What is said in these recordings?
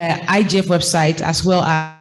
IGF website as well as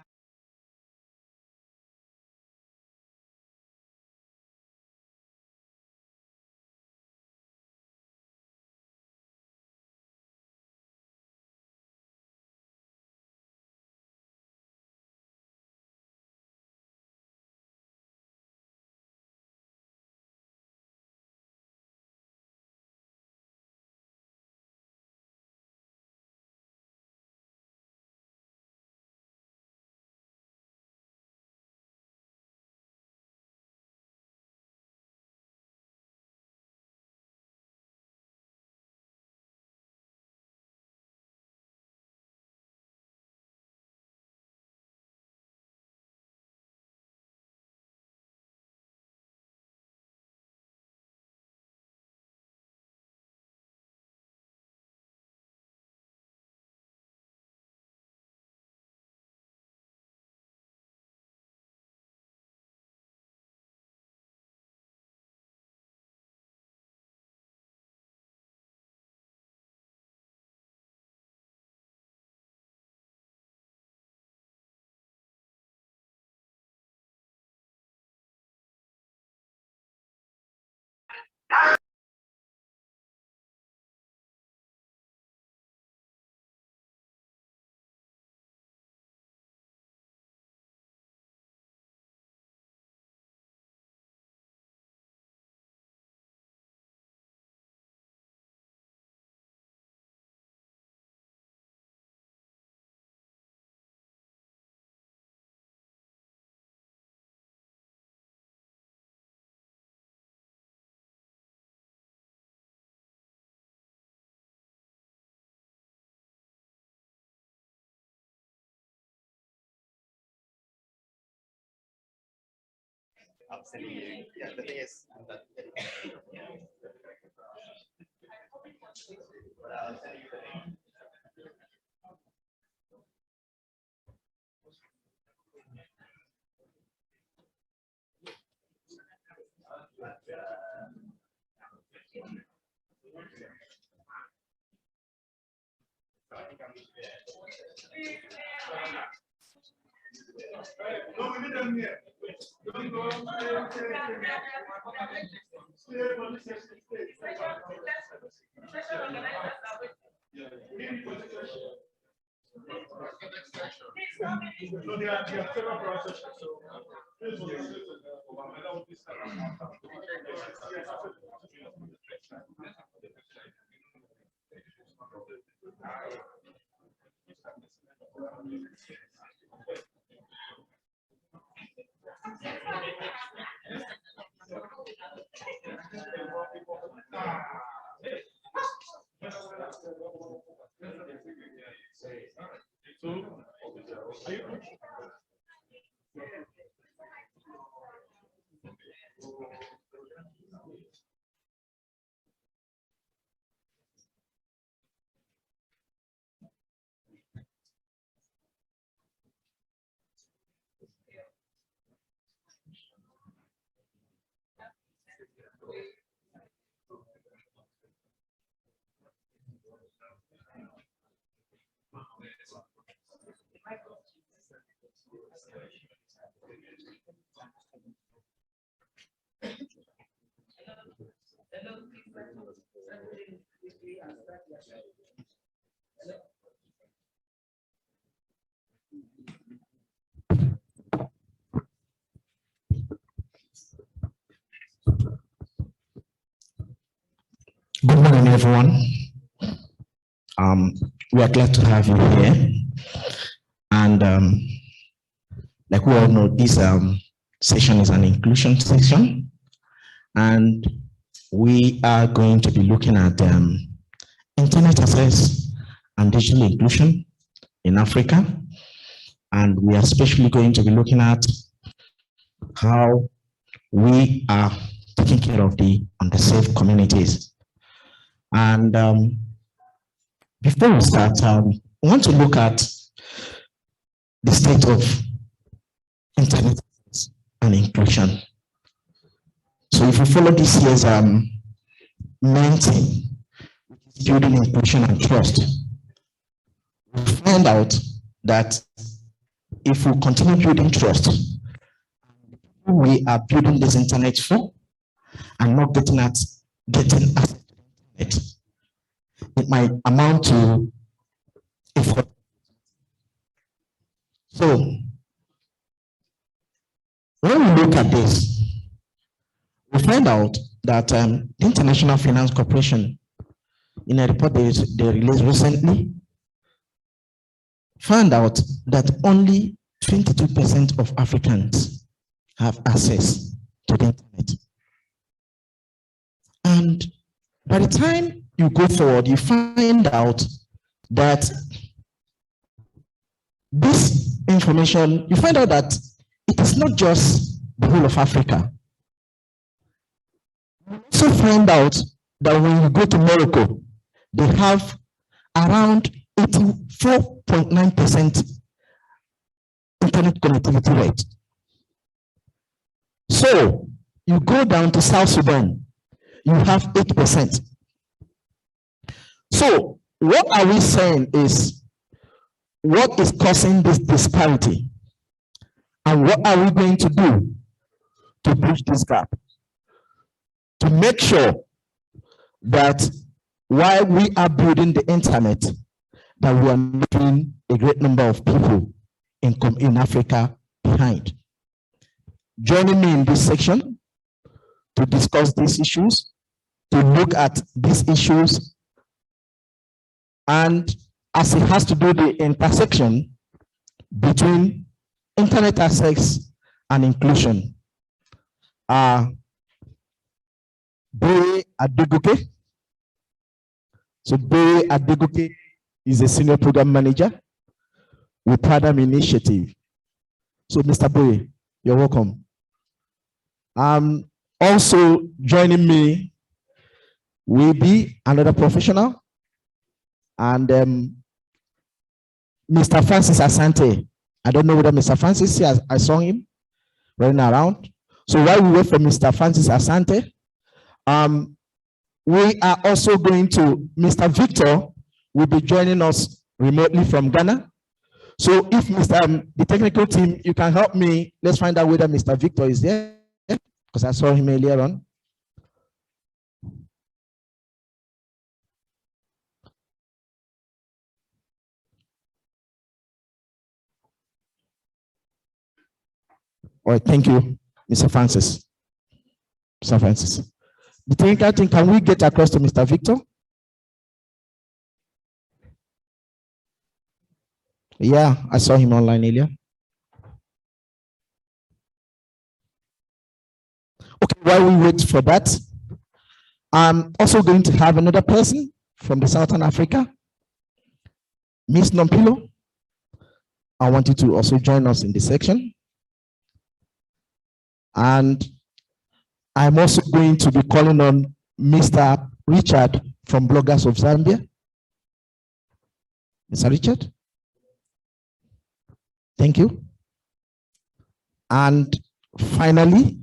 Absolutely. Yeah, the thing is that Good morning, everyone. We are glad to have you here. And like we all know, this session is an inclusion session. And we are going to be looking at internet access and digital inclusion in Africa. And we are especially going to be looking at how we are taking care of the underserved communities. And before we start, we want to look at the state of internet and inclusion. So if we follow this year's main theme, building inclusion and trust, we find out that if we continue building trust, we are building this internet for and not getting access to it, it might amount to effort. So when we look at this, we find out that the International Finance Corporation, in a report they released recently, found out that only 22% of Africans have access to the internet. And by the time you go forward, you find out that this information, you find out that it is not just the whole of Africa. You also find out that when you go to Morocco, they have around 84.9% internet connectivity rate. So you go down to South Sudan, you have 8%. So what are we saying is, what is causing this disparity? And what are we going to do to bridge this gap? To make sure that while we are building the internet, that we are leaving a great number of people in Africa behind. Joining me in this section to discuss these issues, to look at these issues, and as it has to do the intersection between internet access and inclusion. Boye Adegoke. So Boye Adegoke is a senior program manager with Padam Initiative. So Mr. Boye, you're welcome. Also joining me will be another professional, and Mr. Francis Asante. I don't know whether Mr. Francis here, I saw him running around. So while we wait for Mr. Francis Asante, we are also going to, Mr. Victor will be joining us remotely from Ghana. So if the technical team, you can help me, let's find out whether Mr. Victor is there, because I saw him earlier on. All right, thank you, Mr. Francis. Mr. Francis. The technical team, can we get across to Mr. Victor? Yeah, I saw him online earlier. Okay, while we wait for that, I'm also going to have another person from the Southern Africa, Miss Nompilo. I want you to also join us in this section. And I'm also going to be calling on Mr. Richard from Bloggers of Zambia. Mr. Richard? Thank you. And finally,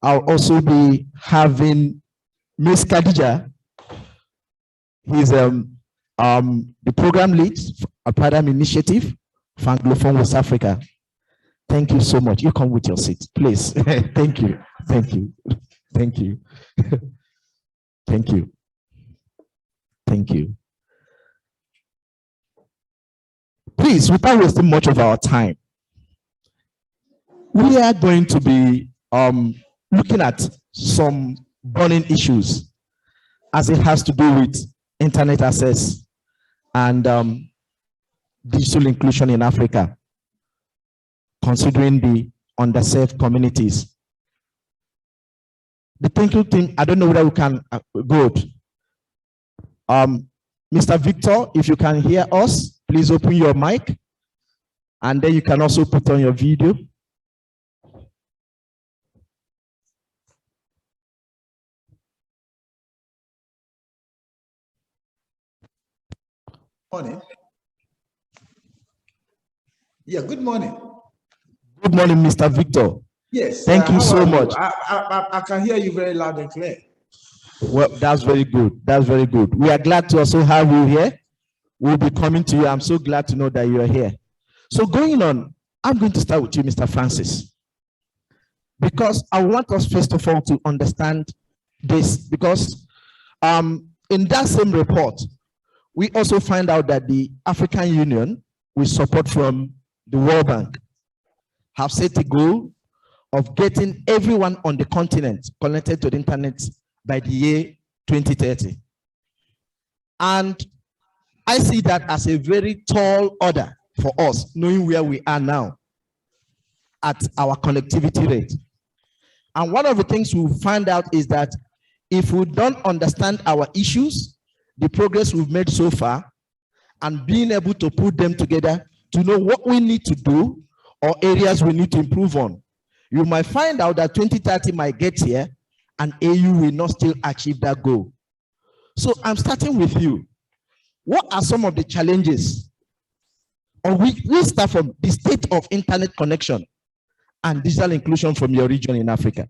I'll also be having Miss Khadija. He's the program lead for Padam Initiative for Anglophone West Africa. Thank you so much. You come with your seat, please. Thank you. Thank you. Thank you. Thank you. Thank you. Please, without wasting much of our time, we are going to be looking at some burning issues as it has to do with internet access and digital inclusion in Africa, considering the underserved communities. The technical team, I don't know whether we can go. Mr. Victor, if you can hear us, please open your mic, and then you can also put on your video. Morning. Yeah, good morning. Good morning, Mr. Victor. Yes. Thank you so much. I can hear you very loud and clear. Well, that's very good. That's very good. We are glad to also have you here. We'll be coming to you. I'm so glad to know that you are here. So going on, I'm going to start with you, Mr. Francis, because I want us first of all to understand this, because in that same report, we also find out that the African Union, with support from the World Bank, have set a goal of getting everyone on the continent connected to the internet by the year 2030. And I see that as a very tall order for us, knowing where we are now at our connectivity rate. And one of the things we find out is that if we don't understand our issues, the progress we've made so far, and being able to put them together to know what we need to do or areas we need to improve on, you might find out that 2030 might get here and AU will not still achieve that goal. So I'm starting with you. What are some of the challenges? Or we start from the state of internet connection and digital inclusion from your region in Africa.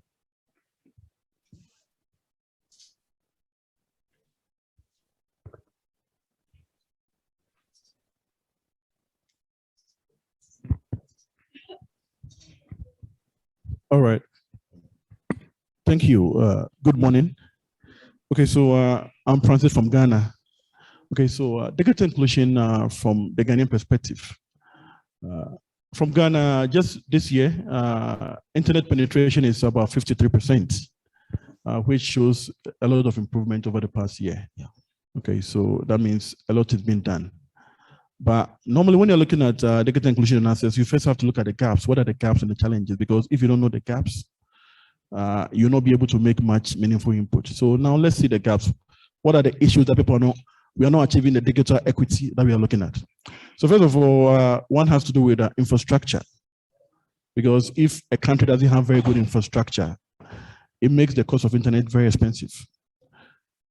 All right. Thank you. Good morning. Okay, so I'm Francis from Ghana. Okay, so digital inclusion from the Ghanaian perspective. From Ghana, just this year, internet penetration is about 53%, which shows a lot of improvement over the past year. Yeah. Okay, so that means a lot has been done. But normally when you're looking at digital inclusion and access, you first have to look at the gaps. What are the gaps and the challenges? Because if you don't know the gaps, you'll not be able to make much meaningful input. So now let's see the gaps. What are the issues that people know? We are not achieving the digital equity that we are looking at. So first of all, one has to do with infrastructure. Because if a country doesn't have very good infrastructure, it makes the cost of internet very expensive.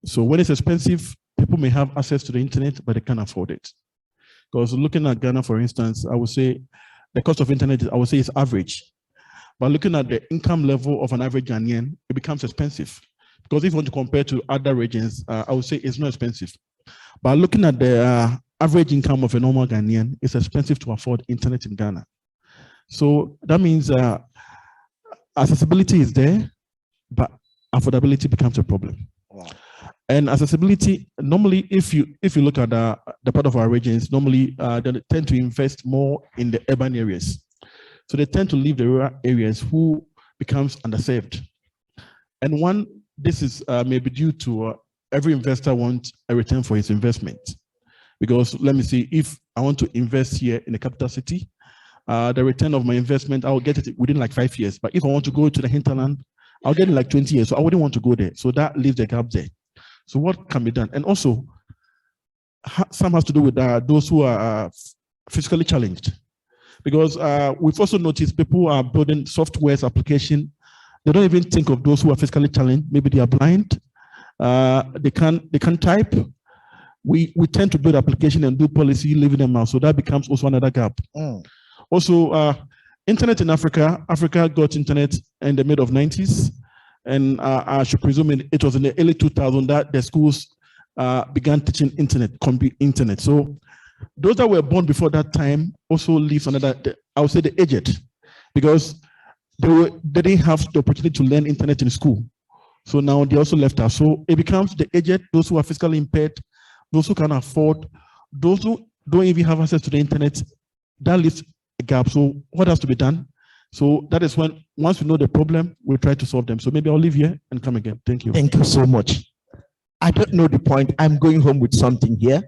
So when it's expensive, people may have access to the internet, but they can't afford it. Because looking at Ghana, for instance, I would say the cost of internet, I would say is average. But looking at the income level of an average Ghanaian, it becomes expensive. Because if you want to compare to other regions, I would say it's not expensive. But looking at the average income of a normal Ghanaian, it's expensive to afford internet in Ghana. So that means accessibility is there, but affordability becomes a problem. Wow. And accessibility, normally, if you look at the part of our regions, normally they tend to invest more in the urban areas. So they tend to leave the rural areas who becomes underserved. And one, this is maybe due to every investor wants a return for his investment. Because let me see, if I want to invest here in the capital city, the return of my investment, I'll get it within like 5 years. But if I want to go to the hinterland, I'll get it like 20 years. So I wouldn't want to go there. So that leaves the gap there. So what can be done? And also, some has to do with those who are physically challenged. Because we've also noticed people are building softwares, application. They don't even think of those who are physically challenged. Maybe they are blind. They can't type. We tend to build application and do policy, leaving them out. So that becomes also another gap. Also, internet in Africa. Africa got internet in the mid of 90s. And I should presume it was in the early 2000s that the schools began teaching computer internet. So those that were born before that time also leaves another, I would say the aged, because they didn't have the opportunity to learn internet in school. So now they also left us. So it becomes the aged, those who are physically impaired, those who can afford, those who don't even have access to the internet. That leaves a gap. So what has to be done? So that is when, once we know the problem, we'll try to solve them. So maybe I'll leave here and come again. Thank you. Thank you so much. I don't know the point. I'm going home with something here.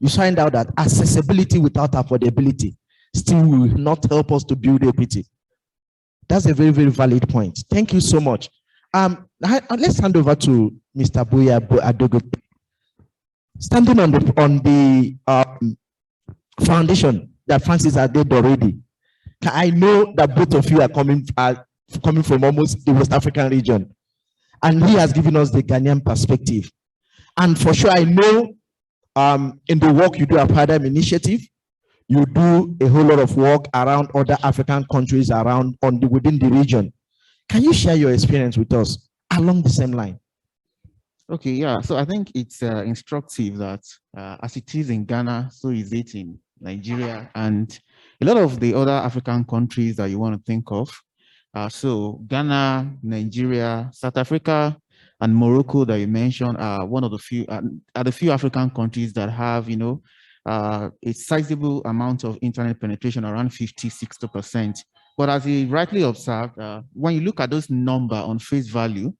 You find out that accessibility without affordability still will not help us to build equity. That's a very, very valid point. Thank you so much. Let's hand over to Mr. Boya Adogo. Standing on the foundation that Francis had did already, I know that both of you are coming from almost the West African region, and he has given us the Ghanaian perspective. And for sure, I know in the work you do at Paradigm Initiative, you do a whole lot of work around other African countries within the region. Can you share your experience with us along the same line? Okay, yeah. So I think it's instructive that as it is in Ghana, so is it in Nigeria, and a lot of the other African countries that you want to think of. So Ghana, Nigeria, South Africa, and Morocco that you mentioned are one of the few are the few African countries that have, a sizable amount of internet penetration, around 50–60%. But as he rightly observed, when you look at those numbers on face value,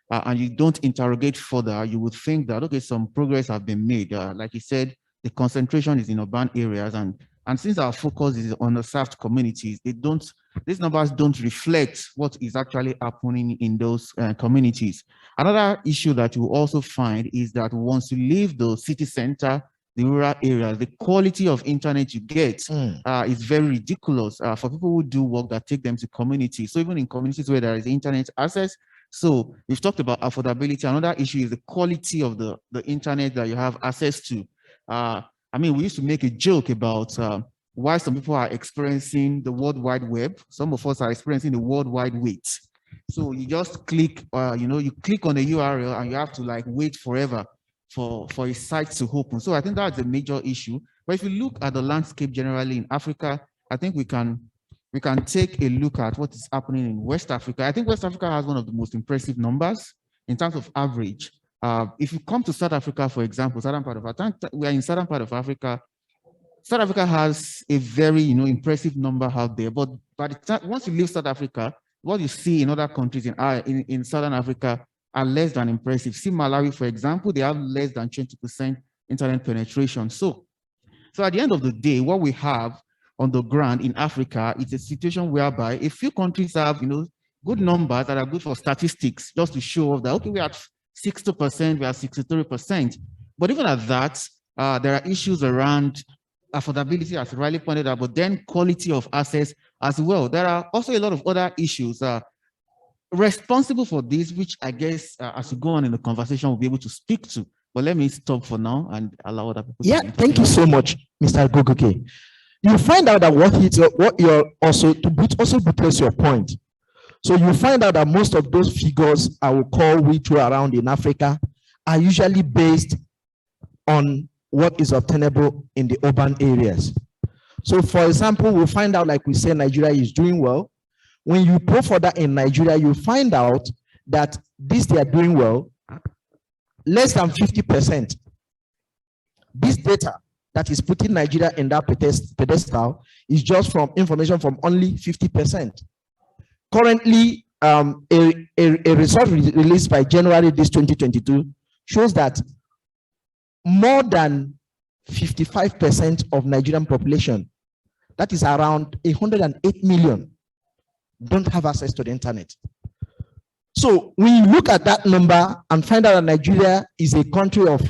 and you don't interrogate further, you would think that, okay, some progress have been made. Like he said, the concentration is in urban areas, and since our focus is on underserved communities, these numbers don't reflect what is actually happening in those communities. Another issue that you also find is that once you leave the city center, the rural areas, the quality of internet you get is very ridiculous for people who do work that take them to communities. So even in communities where there is internet access, so we've talked about affordability. Another issue is the quality of the internet that you have access to. I mean, we used to make a joke about why some people are experiencing the World Wide Web. Some of us are experiencing the World Wide Wait. So you just click, you click on a URL and you have to like wait forever for a site to open. So I think that's a major issue. But if you look at the landscape generally in Africa, I think we can take a look at what is happening in West Africa. I think West Africa has one of the most impressive numbers in terms of average. If you come to South Africa, for example, we are in southern part of Africa. South Africa has a very impressive number out there. But by the time once you leave South Africa, what you see in other countries in Southern Africa are less than impressive. See Malawi, for example, they have less than 20% internet penetration. So at the end of the day, what we have on the ground in Africa is a situation whereby a few countries have good numbers that are good for statistics, just to show off that, okay, we are at 60%, we are 63%. But even at that, there are issues around affordability, as Riley pointed out, but then quality of access as well. There are also a lot of other issues responsible for this, which I guess as we go on in the conversation, we'll be able to speak to. But let me stop for now and allow other people. Yeah, thank you so much, Mr. Gogoke. You find out that what you're also to buttress your point. So you find out that most of those figures I will call we throw around in Africa are usually based on what is obtainable in the urban areas. So for example, we find out, like we say, Nigeria is doing well. When you go further in Nigeria, you find out that they are doing well, less than 50%. This data that is putting Nigeria in that pedestal is just from information from only 50%. Currently, a result released by January this 2022 shows that more than 55% of Nigerian population, that is around 108 million, don't have access to the internet. So when you look at that number and find out that Nigeria is a country of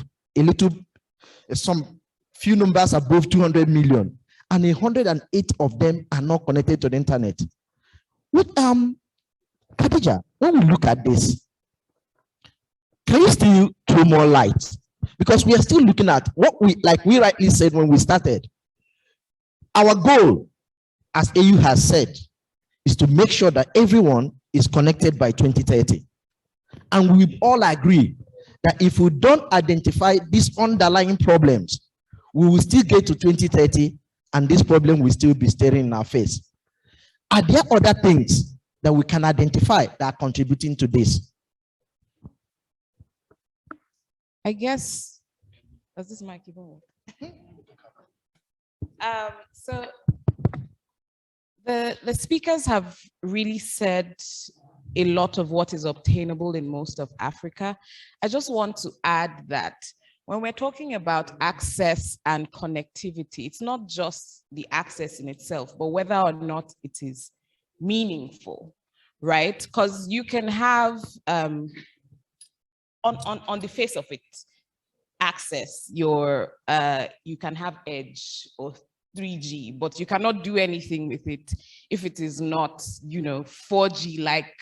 some few numbers above 200 million, and 108 of them are not connected to the internet. With Khadija, when we look at this, can you still throw more light? Because we are still looking at what we rightly said when we started. Our goal, as AU has said, is to make sure that everyone is connected by 2030. And we all agree that if we don't identify these underlying problems, we will still get to 2030 and this problem will still be staring in our face. Are there other things that we can identify that are contributing to this? I guess, does this mic even work? So the speakers have really said a lot of what is obtainable in most of Africa. I just want to add that when we're talking about access and connectivity, it's not just the access in itself, but whether or not it is meaningful, right? Because you can have, on the face of it, access, you can have edge or 3G, but you cannot do anything with it if it is not, 4G like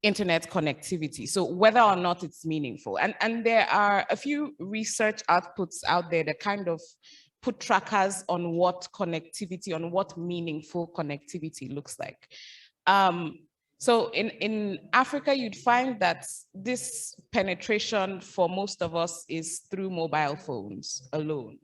internet connectivity. So whether or not it's meaningful. And there are a few research outputs out there that kind of put trackers on what connectivity, on what meaningful connectivity looks like. So in Africa, you'd find that this penetration for most of us is through mobile phones alone.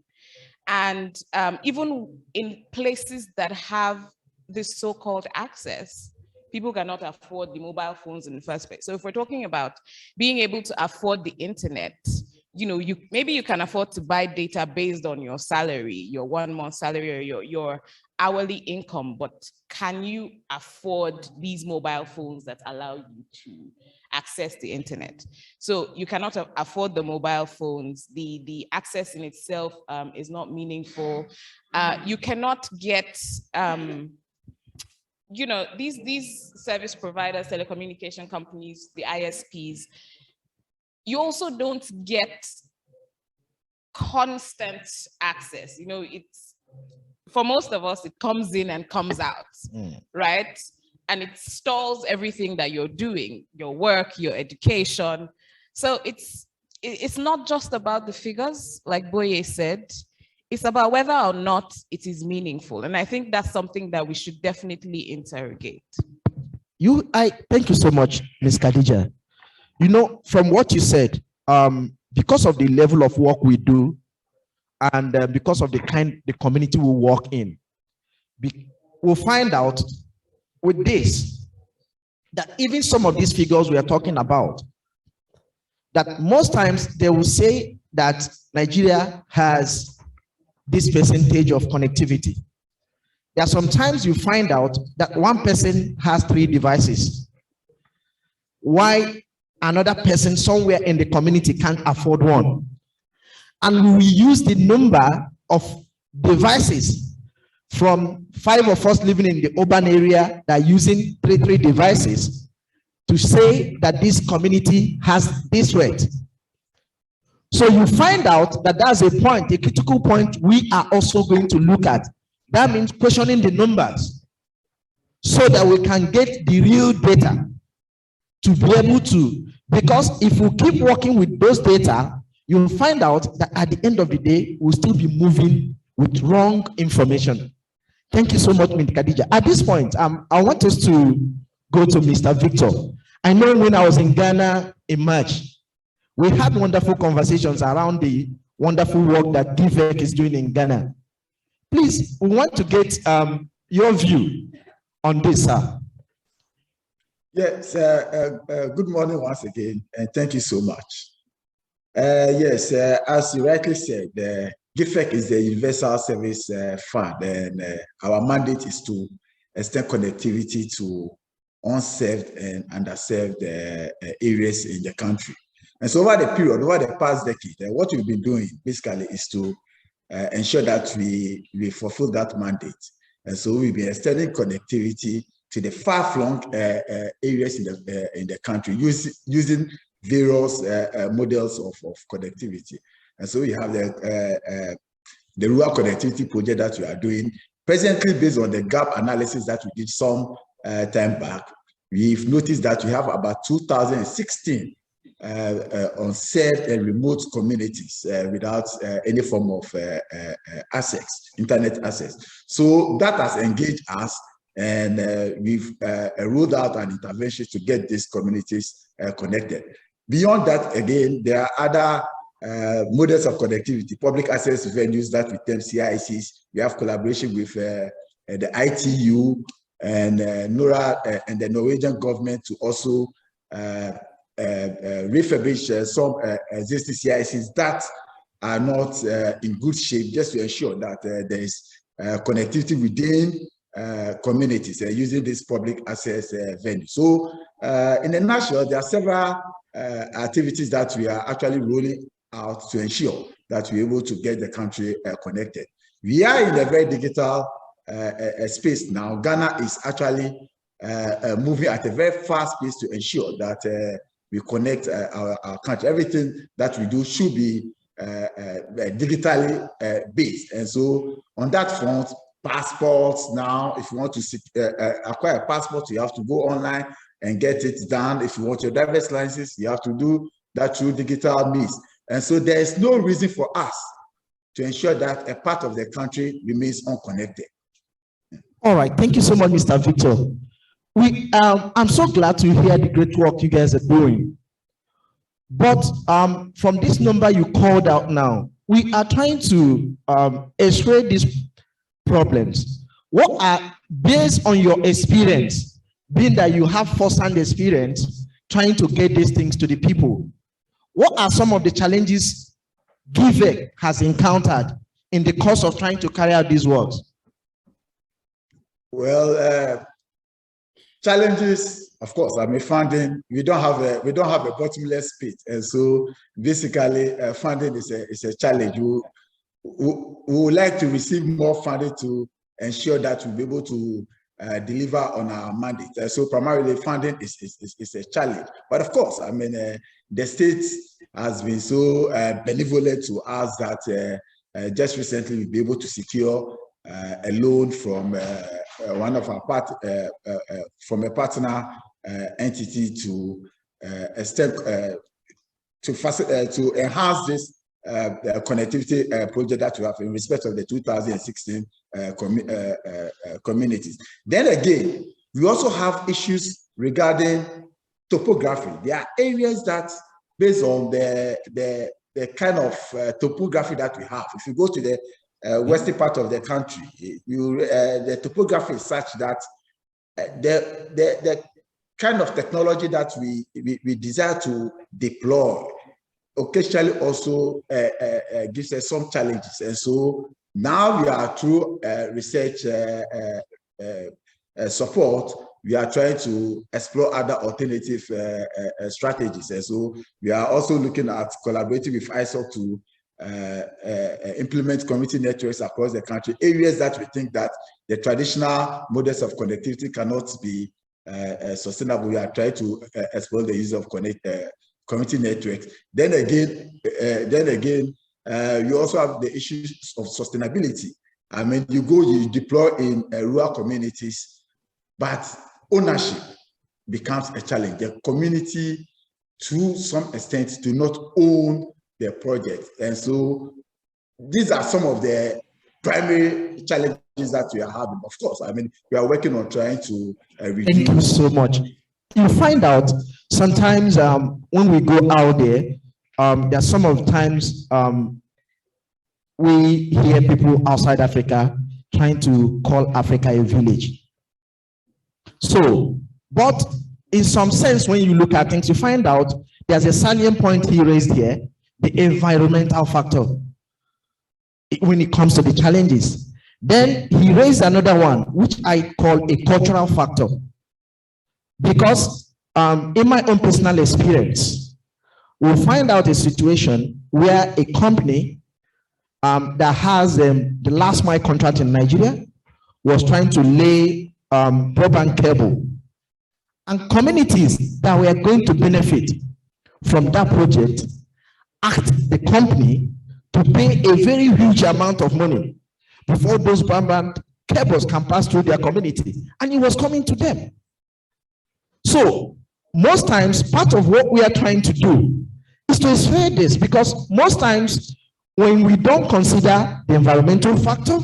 And even in places that have this so-called access, people cannot afford the mobile phones in the first place. So if we're talking about being able to afford the internet, maybe you can afford to buy data based on your salary, your 1 month salary, or your hourly income, but can you afford these mobile phones that allow you to access the internet? So you cannot afford the mobile phones. The access in itself is not meaningful. You cannot get, these service providers, telecommunication companies, the ISPs, you also don't get constant access. It's, for most of us, it comes in and comes out, right? And it stalls everything that you're doing, your work, your education. So it's not just about the figures, like Boye said. It's about whether or not it is meaningful. And I think that's something that we should definitely interrogate. Thank you so much, Ms. Khadija. From what you said, because of the level of work we do, and because of the community we work in, we'll find out with this that even some of these figures we are talking about, that most times they will say that Nigeria has this percentage of connectivity. There are sometimes you find out that one person has 3 devices, why another person somewhere in the community can't afford one. And we use the number of devices from 5 of us living in the urban area that are using 3 devices to say that this community has this rate. So you find out that that's a point, a critical point we are also going to look at. That means questioning the numbers so that we can get the real data to be able to, because if we keep working with those data, you'll find out that at the end of the day, we'll still be moving with wrong information. Thank you so much, Ms. Khadija. At this point, I want us to go to Mr. Victor. I know when I was in Ghana in March, we had wonderful conversations around the wonderful work that GIVEC is doing in Ghana. Please, we want to get your view on this, sir. Yes, good morning once again, and thank you so much. Yes, as you rightly said, GIVEC is the Universal Service Fund, and our mandate is to extend connectivity to unserved and underserved areas in the country. And so over the past decade, what we've been doing basically is to ensure that we fulfill that mandate. And so we've been extending connectivity to the far-flung areas in the country using various models of connectivity. And so we have the rural connectivity project that we are doing. Presently, based on the gap analysis that we did some time back, we've noticed that we have about 2016 unserved and remote communities without any form of internet access. So that has engaged us, and we've rolled out an intervention to get these communities connected. Beyond that, again, there are other models of connectivity, public access venues that we term CICs. We have collaboration with the ITU and NORA and the Norwegian government to also refurbish some existing CICs that are not in good shape, just to ensure that there is connectivity within communities using this public access venue. So in a nutshell, there are several activities that we are actually rolling out to ensure that we're able to get the country connected. We are in a very digital space now. Ghana is actually moving at a very fast pace to ensure that we connect our country. Everything that we do should be digitally based. And so on that front, passports now, if you want to acquire a passport, you have to go online and get it done. If you want your driver's license, you have to do that through digital means. And so there is no reason for us to ensure that a part of the country remains unconnected. All right, thank you so much, Mr. Victor. I'm so glad to hear the great work you guys are doing. But from this number you called out now, we are trying to x-ray these problems. What are, based on your experience, being that you have first-hand experience trying to get these things to the people, what are some of the challenges GIVEC has encountered in the course of trying to carry out these works? Well, challenges, of course. I mean, funding. We don't have a bottomless pit, and so basically, funding is a challenge. We would like to receive more funding to ensure that we'll be able to deliver on our mandate. So primarily, funding is a challenge. But of course, I mean, the state has been so benevolent to us that just recently we'll be able to secure a loan from one of our from a partner entity to to enhance this connectivity project that we have in respect of the 2016 communities. Then again, we also have issues regarding topography. There are areas that, based on the kind of topography that we have, if you go to the western part of the country, the topography is such that the kind of technology that we desire to deploy occasionally also gives us some challenges. And so now we are, through research support, we are trying to explore other alternative strategies. And so we are also looking at collaborating with ISOC to implement community networks across the country, areas that we think that the traditional models of connectivity cannot be sustainable. We are trying to explore the use of community networks. Then again, you also have the issues of sustainability. I mean, you deploy in rural communities, but ownership becomes a challenge. The community, to some extent, do not own their project. And so these are some of the primary challenges that we are having. Of course, I mean, we are working on trying to reduce. Thank you so much. You find out sometimes when we go out there, there are some of times we hear people outside Africa trying to call Africa a village. So, but in some sense, when you look at things, you find out there's a salient point he raised here, the environmental factor when it comes to the challenges. Then he raised another one, which I call a cultural factor. Because in my own personal experience, we'll find out a situation where a company that has the last mile contract in Nigeria was trying to lay broadband cable, and communities that were going to benefit from that project asked the company to pay a very huge amount of money before those broadband cables can pass through their community, and it was coming to them. So most times, part of what we are trying to do is to explain this, because most times when we don't consider the environmental factor,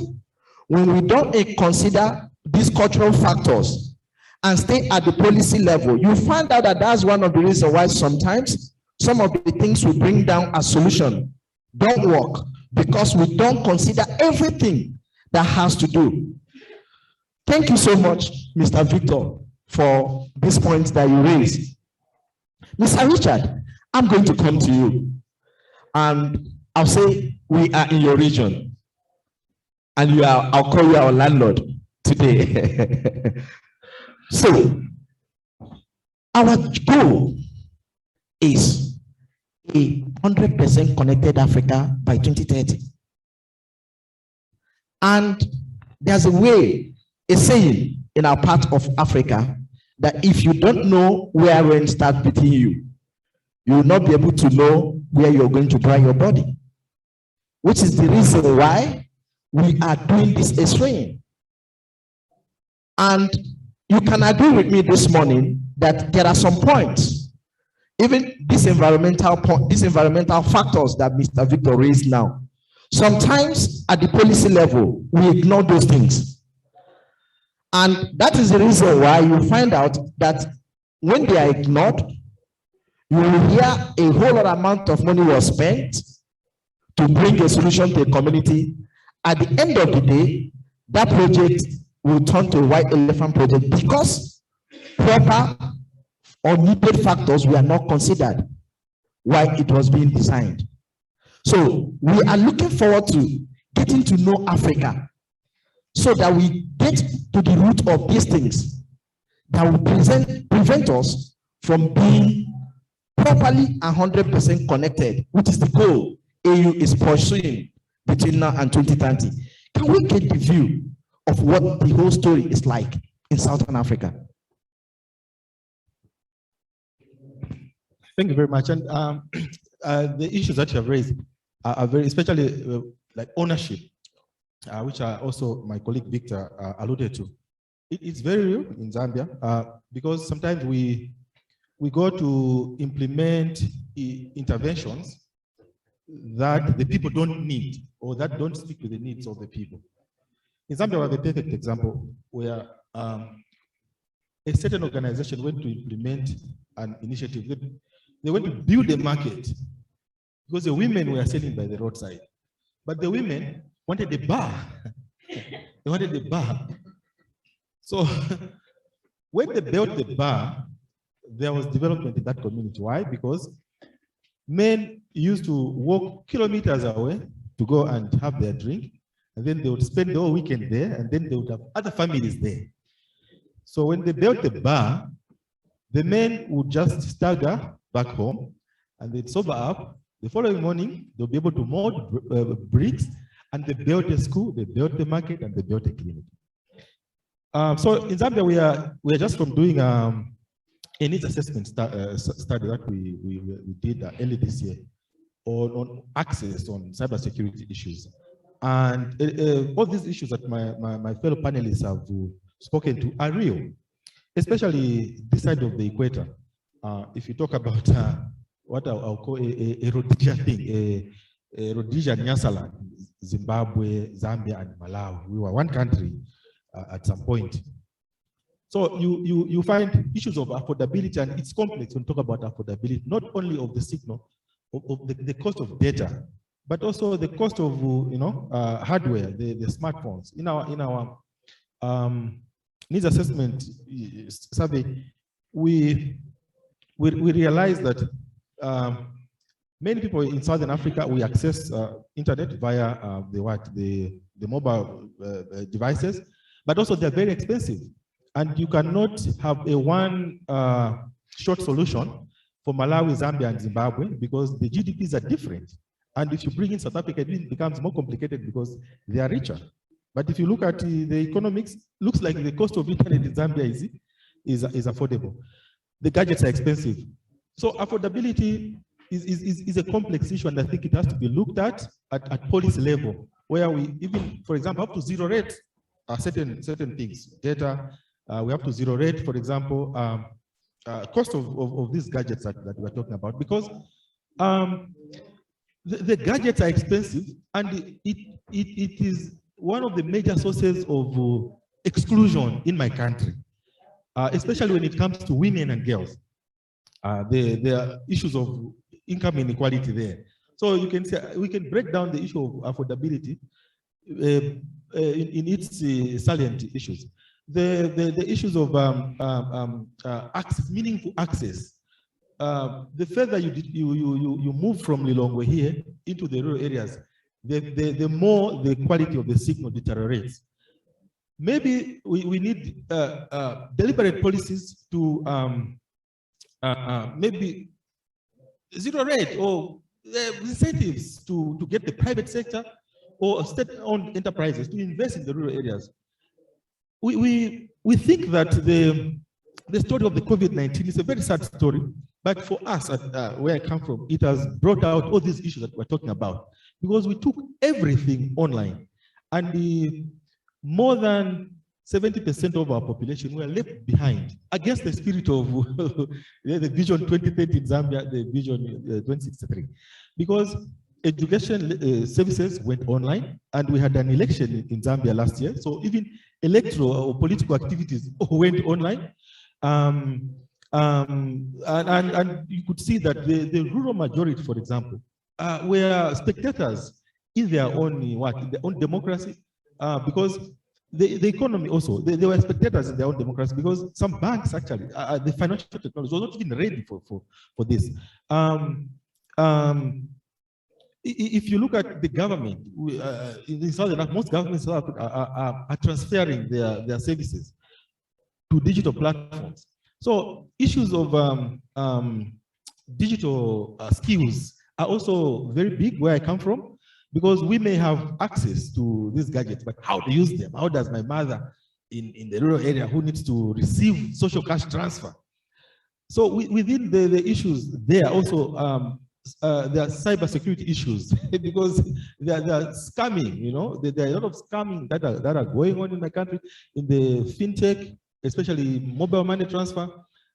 when we don't consider these cultural factors and stay at the policy level, you find out that that's one of the reasons why sometimes some of the things we bring down as solution don't work, because we don't consider everything that has to do. Thank you so much, Mr. Victor, for this point that you raised. Mr. Richard, I'm going to come to you, and I'll say we are in your region, and I'll call you our landlord today. So, our goal is a 100% connected Africa by 2030. And there's a saying in our part of Africa that if you don't know where rain starts beating you, you will not be able to know where you're going to dry your body, which is the reason why we are doing this x-raying. And you can agree with me this morning that there are some points, even these environmental factors that Mr. Victor raised now. Sometimes at the policy level, we ignore those things. And that is the reason why you find out that when they are ignored, you will hear a whole lot amount of money was spent to bring a solution to a community. At the end of the day, that project will turn to a white elephant project because proper or needed factors were not considered while it was being designed. So we are looking forward to getting to know Africa so that we get to the root of these things that will prevent us from being properly 100% connected, which is the goal AU is pursuing between now and 2030. Can we get the view of what the whole story is like in Southern Africa? Thank you very much. And the issues that you have raised are very, especially like ownership, which also my colleague Victor alluded to. It's very real in Zambia because sometimes we go to implement interventions that the people don't need or that don't speak to the needs of the people. In Zambia, we have a perfect example where a certain organization went to implement an initiative. They went to build a market because the women were selling by the roadside. But the women wanted a bar. They wanted a bar. So when they built the bar, there was development in that community. Why? Because men used to walk kilometers away to go and have their drink, and then they would spend the whole weekend there, and then they would have other families there. So when they built the bar, the men would just stagger back home, and they'd sober up. The following morning, they'll be able to mold bricks, and they built a school, they built a market, and they built a clinic. So in Zambia, we are just from doing a needs assessment study that we did early this year on access on cybersecurity issues. And all these issues that my fellow panelists have spoken to are real, especially this side of the equator. If you talk about what I'll call a Rhodesia thing, a Rhodesia Nyasaland, Zimbabwe, Zambia, and Malawi. We were one country at some point. So you find issues of affordability, and it's complex when you talk about affordability, not only of the signal, of the cost of data, but also the cost of hardware, the smartphones. In our needs assessment survey, we realized that many people in Southern Africa, we access internet via the mobile devices, but also they're very expensive. And you cannot have a one short solution for Malawi, Zambia, and Zimbabwe because the GDPs are different. And if you bring in South Africa, it becomes more complicated because they are richer. But if you look at the economics, looks like the cost of internet in Zambia is affordable. The gadgets are expensive. So affordability is a complex issue, and I think it has to be looked at policy level, where we even, for example, have to zero rate certain things, data. We have to zero rate, for example, cost of these gadgets that we're talking about, because the gadgets are expensive, and it is one of the major sources of exclusion in my country, especially when it comes to women and girls. There are issues of income inequality there. So you can say we can break down the issue of affordability in its salient issues. The issues of access, meaningful access. The further you move from Lilongwe here into the rural areas, the more the quality of the signal deteriorates. Maybe we need deliberate policies to maybe zero rate or incentives to get the private sector or state-owned enterprises to invest in the rural areas. We think that the story of the COVID-19 is a very sad story, but for us, where I come from, it has brought out all these issues that we're talking about, because we took everything online, and more than 70% of our population were left behind against the spirit of the Vision 2030 in Zambia, the Vision 2063, because education services went online, and we had an election in Zambia last year. So even electoral or political activities went online. And you could see that the rural majority, for example, were spectators in their own their own democracy, because the economy also, they were spectators in their own democracy, because some banks actually, the financial technology was not even ready for this. If you look at the government, in Southern Africa, most governments in South Africa are transferring their services to digital platforms. So issues of digital skills are also very big where I come from, because we may have access to these gadgets, but how to use them? How does my mother in the rural area who needs to receive social cash transfer? So within the issues there also, there are cybersecurity issues because they are scamming, you know, there are a lot of scamming that are going on in my country, in the fintech, especially mobile money transfer,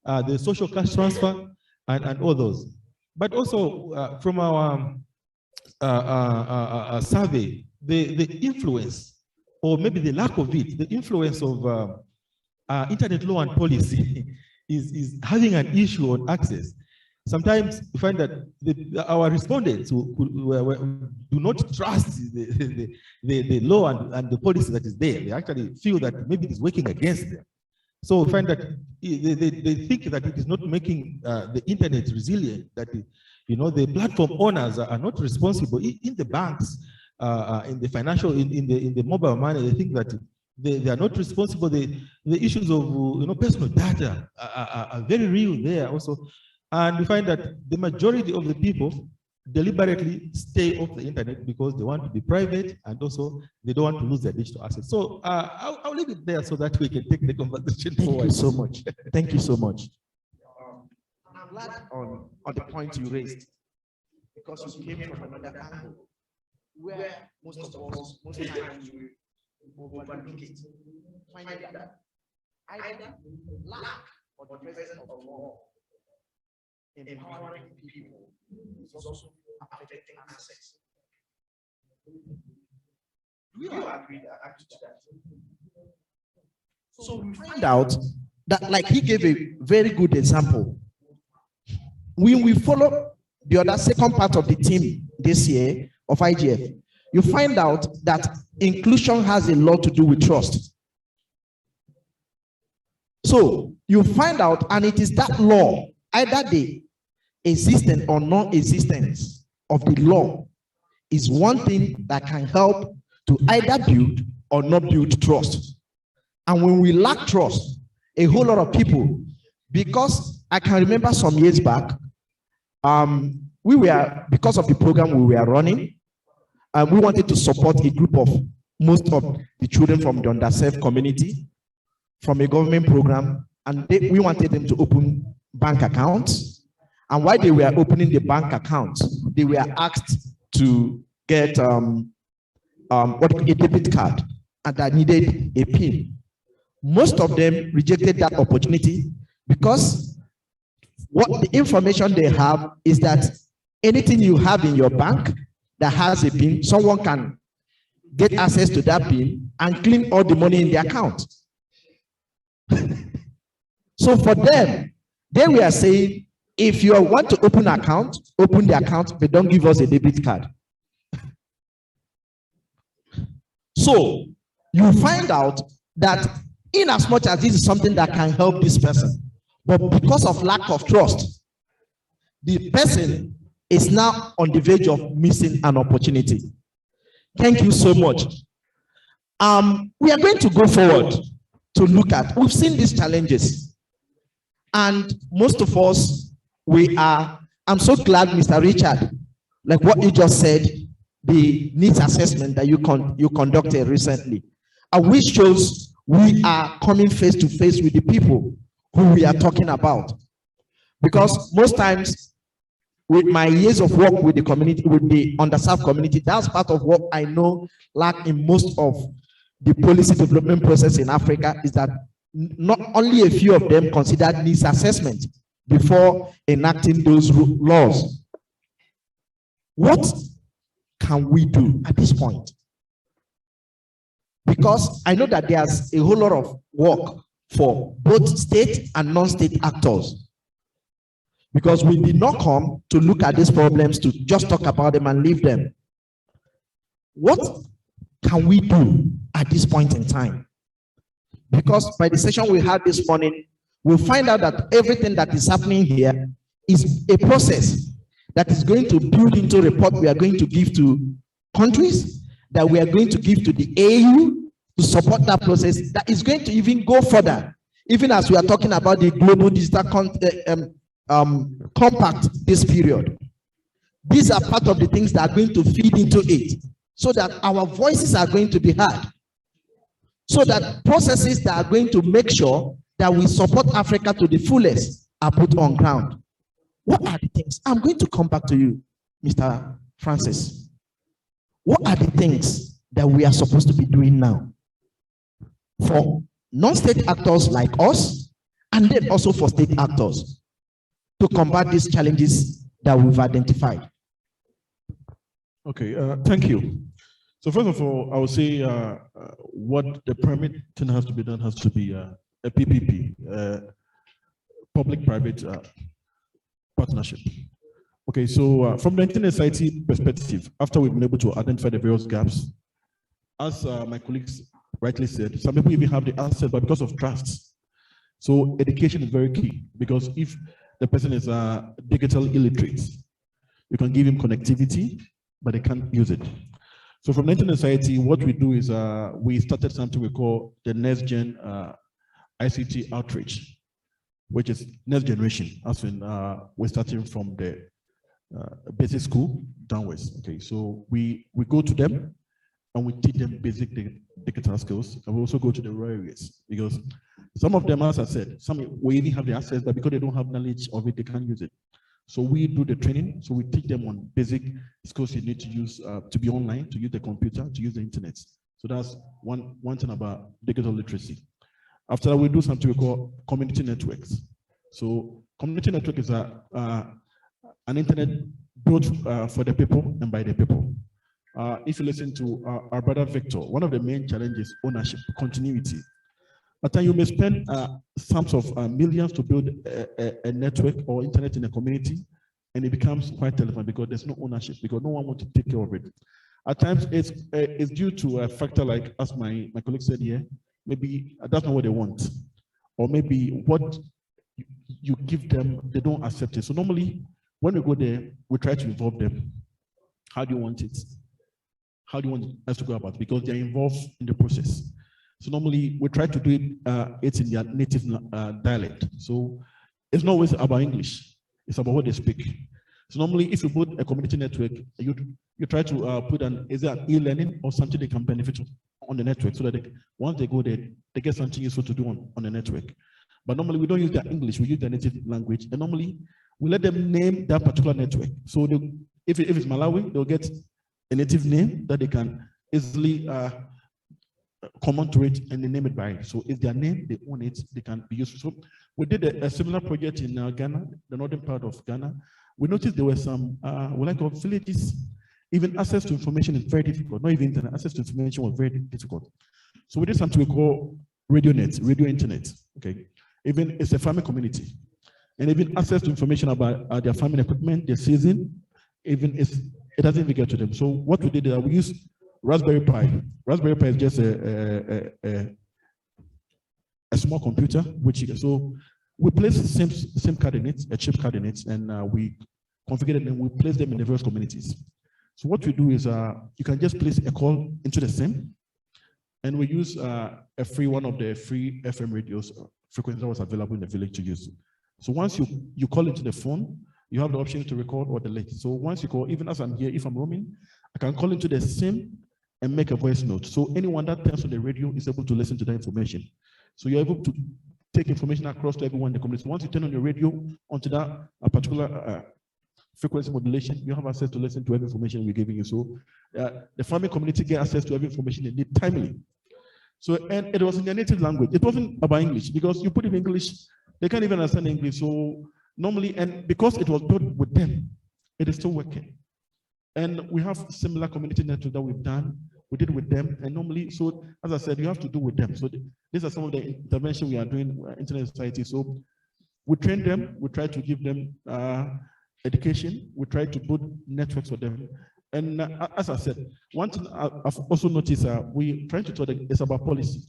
the social cash transfer, and all those. But also from our survey, the influence, or maybe the lack of it, the influence of internet law and policy is having an issue on access. Sometimes you find that our respondents who do not trust the law and the policy that is there. They actually feel that maybe it is working against them. So we find that they think that it is not making the internet resilient, that the platform owners are not responsible. In the banks, in the financial, in the mobile money, they think that they are not responsible. The issues of personal data are very real there also. And we find that the majority of the people deliberately stay off the internet because they want to be private, and also they don't want to lose their digital assets. So I'll leave it there so that we can take the conversation forward. Thank you so much. Thank you so much. I'm glad on the point you raised, because you came from another angle where most of us, most times, we overlook it, finding that either lack or the presence of law empowering people is also affecting access. Do you agree to that? So we find out that, like he gave a very good example. When we follow the other second part of the team this year of IGF, you find out that inclusion has a lot to do with trust. So you find out, and it is that law, either the existence or non-existence of the law is one thing that can help to either build or not build trust. And when we lack trust, a whole lot of people, because I can remember some years back, because of the program we were running, we wanted to support a group of most of the children from the underserved community from a government program, and we wanted them to open bank accounts. And while they were opening the bank accounts, they were asked to get a debit card, and that needed a PIN. Most of them rejected that opportunity because what the information they have is that anything you have in your bank that has a PIN, someone can get access to that PIN and clean all the money in the account. So for them, they were saying, if you want to open an account, open the account, but don't give us a debit card. So you find out that in as much as this is something that can help this person, but because of lack of trust, the person is now on the verge of missing an opportunity. Thank you so much. We are going to go forward to look at, we've seen these challenges, and most of us, I'm so glad, Mr. Richard, like what you just said, the needs assessment that you conducted recently, which shows we are coming face to face with the people who we are talking about. Because most times, with my years of work with the community, with the underserved community, that's part of what I know lack in most of the policy development process in Africa, is that not only a few of them consider needs assessment before enacting those laws. What can we do at this point? Because I know that there's a whole lot of work for both state and non-state actors. Because we did not come to look at these problems to just talk about them and leave them. What can we do at this point in time? Because by the session we had this morning, we'll find out that everything that is happening here is a process that is going to build into a report we are going to give to countries, that we are going to give to the AU to support that process, that is going to even go further, even as we are talking about the global digital compact this period. These are part of the things that are going to feed into it, so that our voices are going to be heard, so that processes that are going to make sure that we support Africa to the fullest are put on ground. What are the things? I'm going to come back to you, Mr. Francis. What are the things that we are supposed to be doing now for non-state actors like us, and then also for state actors, to combat these challenges that we've identified? Okay, thank you. So first of all, I would say what the permit thing has to be done has to be a PPP, public-private partnership. Okay, so from the internet society perspective, after we've been able to identify the various gaps, as my colleagues rightly said, some people even have the access, but because of trust. So education is very key, because if the person is digital illiterate, you can give him connectivity, but they can't use it. So from the internet society, what we do is we started something we call the Next Gen ICT Outreach, which is next generation, as in we're starting from the basic school downwards. Okay, so we go to them and we teach them basic digital skills, and we also go to the rural areas, because some of them, as I said, some we even have the access, but because they don't have knowledge of it, they can't use it. So we do the training, so we teach them on basic skills you need to use to be online, to use the computer, to use the internet. So that's one thing about digital literacy. After that, we do something we call community networks. So community network is an internet built for the people and by the people. If you listen to our brother Victor, one of the main challenges is ownership, continuity. At times you may spend sums of millions to build a network or internet in a community, and it becomes quite relevant because there's no ownership, because no one wants to take care of it. At times it's due to a factor like, as my colleague said here, maybe that's not what they want, or maybe what you give them, they don't accept it. So normally when we go there, we try to involve them. How do you want it? How do you want us to go about it? Because they're involved in the process. So normally we try to do it in their native dialect. So it's not always about English, it's about what they speak. So normally if you put a community network, you try to put is there an e-learning or something they can benefit on the network, so that once they go there, they get something useful to do on the network. But normally we don't use their English, we use their native language, and normally we let them name that particular network. So if it's Malawi, they'll get a native name that they can easily comment to it, and they name it by it. So it's their name, they own it, they can be useful. So we did a similar project in Ghana, the northern part of Ghana. We noticed there were some, what I call villages, even access to information is very difficult, not even internet, access to information was very difficult. So we did something we call radio internet, okay? Even it's a farming community. And even access to information about their farming equipment, their season, even it doesn't even get to them. So what we did is we used Raspberry Pi. Raspberry Pi is just a small computer, so we place the same card in it, a chip card in it, and we configure it and we place them in the various communities. So what we do is you can just place a call into the SIM, and we use one of the free FM radios frequency that was available in the village to use. So once you call into the phone, you have the option to record or delete. So once you call, even as I'm here, if I'm roaming, I can call into the SIM and make a voice note. So anyone that turns on the radio is able to listen to that information. So you're able to take information across to everyone in the community. So once you turn on your radio onto that particular frequency modulation, you have access to listen to every information we're giving you. So the farming community get access to every information they need timely. So, and it was in their native language. It wasn't about English, because you put it in English, they can't even understand English. So normally, and because it was built with them, it is still working. And we have similar community network that we've done. We did with them, and normally, so as I said, you have to do with them. So these are some of the intervention we are doing, Internet Society. So We train them, we try to give them education, we try to build networks for them. And as I said, one thing I've also noticed, we trying to tell them it's about policy.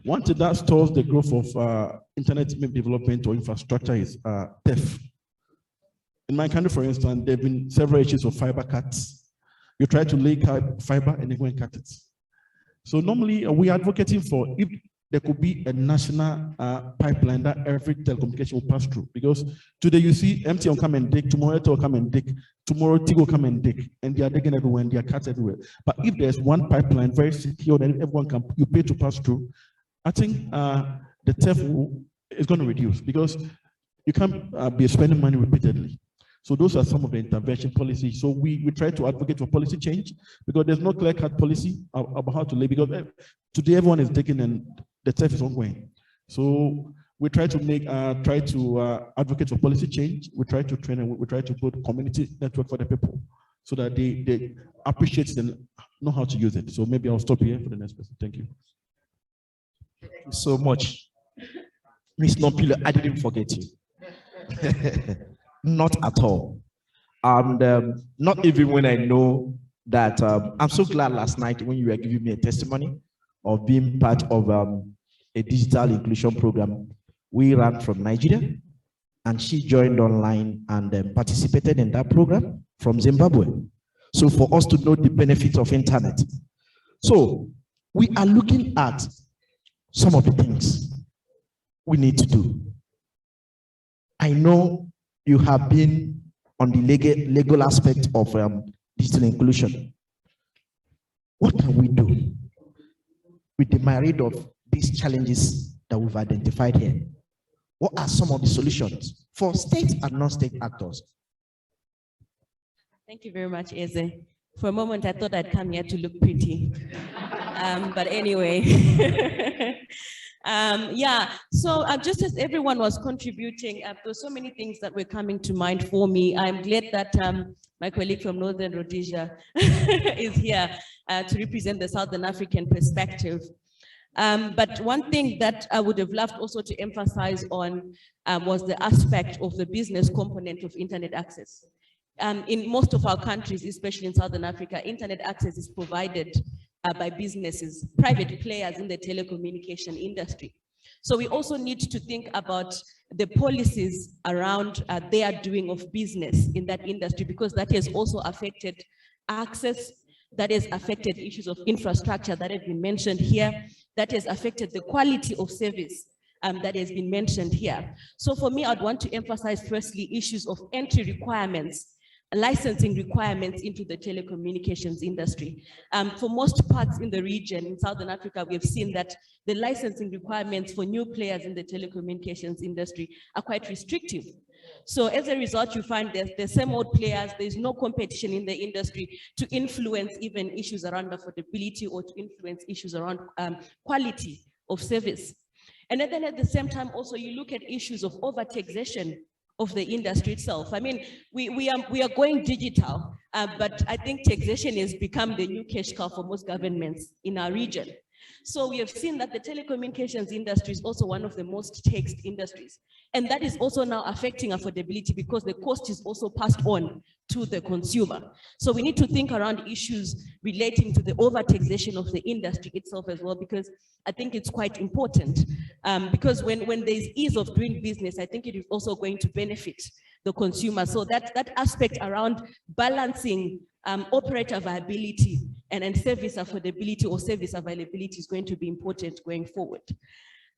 One thing that stalls the growth of internet development or infrastructure is theft. In my country, for instance, there have been several issues of fiber cuts. You try to lay fiber and they go and cut it. So normally we are advocating for if there could be a national pipeline that every telecommunication will pass through. Because today you see MTN will come and dig, tomorrow Airtel will come and dig, tomorrow Tigo will come and dig, and they are digging everywhere and they are cut everywhere. But if there's one pipeline very secure that everyone can, you pay to pass through, I think the theft is going to reduce because you can't be spending money repeatedly. So those are some of the intervention policies. So we try to advocate for policy change because there's no clear-cut policy about how to live, because today everyone is taking and the theft is ongoing. So we try to make, advocate for policy change. We try to train and we try to build community network for the people so that they appreciate it and know how to use it. So maybe I'll stop here for the next person. Thank you. Thank you so much. Miss Nompilo, I didn't forget you. Not at all. And not even when I know that I'm so glad last night when you were giving me a testimony of being part of a digital inclusion program we ran from Nigeria, and she joined online and participated in that program from Zimbabwe. So for us to know the benefits of internet. So we are looking at some of the things we need to do. I know you have been on the legal aspect of digital inclusion. What can we do with the myriad of these challenges that we've identified here? What are some of the solutions for state and non-state actors? Thank you very much, Eze. For a moment, I thought I'd come here to look pretty. But anyway. Yeah, so just as everyone was contributing, there were so many things that were coming to mind for me. I'm glad that my colleague from Northern Rhodesia is here to represent the Southern African perspective. But one thing that I would have loved also to emphasize on was the aspect of the business component of internet access. In most of our countries, especially in Southern Africa, internet access is provided by businesses, private players in the telecommunication industry. So we also need to think about the policies around their doing of business in that industry, because that has also affected access, that has affected issues of infrastructure that have been mentioned here, that has affected the quality of service that has been mentioned here. So for me, I'd want to emphasize firstly issues of entry requirements, licensing requirements into the telecommunications industry. For most parts in the region, in Southern Africa, we've seen that the licensing requirements for new players in the telecommunications industry are quite restrictive. So as a result, you find that the same old players, there's no competition in the industry to influence even issues around affordability or to influence issues around quality of service. And then at the same time, also you look at issues of over-taxation of the industry itself. I mean, we are going digital, but I think taxation has become the new cash cow for most governments in our region. So we have seen that the telecommunications industry is also one of the most taxed industries. And that is also now affecting affordability because the cost is also passed on to the consumer. So we need to think around issues relating to the over-taxation of the industry itself as well, because I think it's quite important. Because when there's ease of doing business, I think it is also going to benefit the consumer. So that aspect around balancing operator viability and service affordability or service availability is going to be important going forward.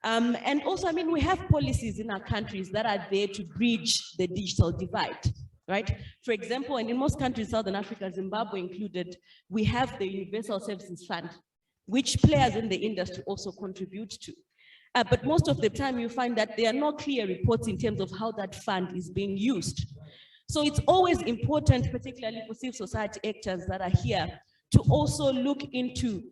And also, I mean, we have policies in our countries that are there to bridge the digital divide, right? For example, and in most countries, Southern Africa, Zimbabwe included, we have the Universal Services Fund, which players in the industry also contribute to. But most of the time you find that there are no clear reports in terms of how that fund is being used. So it's always important, particularly for civil society actors that are here, to also look into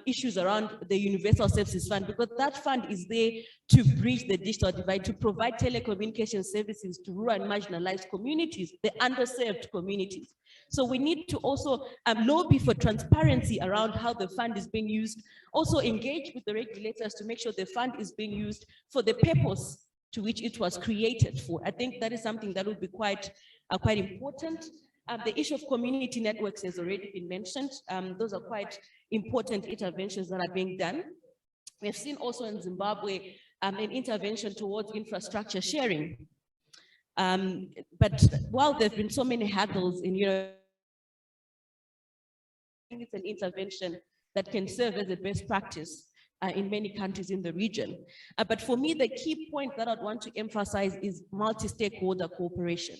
issues around the Universal Services Fund, because that fund is there to bridge the digital divide, to provide telecommunication services to rural and marginalized communities, the underserved communities. So we need to also lobby for transparency around how the fund is being used, also engage with the regulators to make sure the fund is being used for the purpose to which it was created for. I think that is something that would be quite important. The issue of community networks has already been mentioned. Those are quite important interventions that are being done. We've seen also in Zimbabwe an intervention towards infrastructure sharing. But while there have been so many hurdles in, I think it's an intervention that can serve as a best practice in many countries in the region. But for me, the key point that I'd want to emphasize is multi-stakeholder cooperation.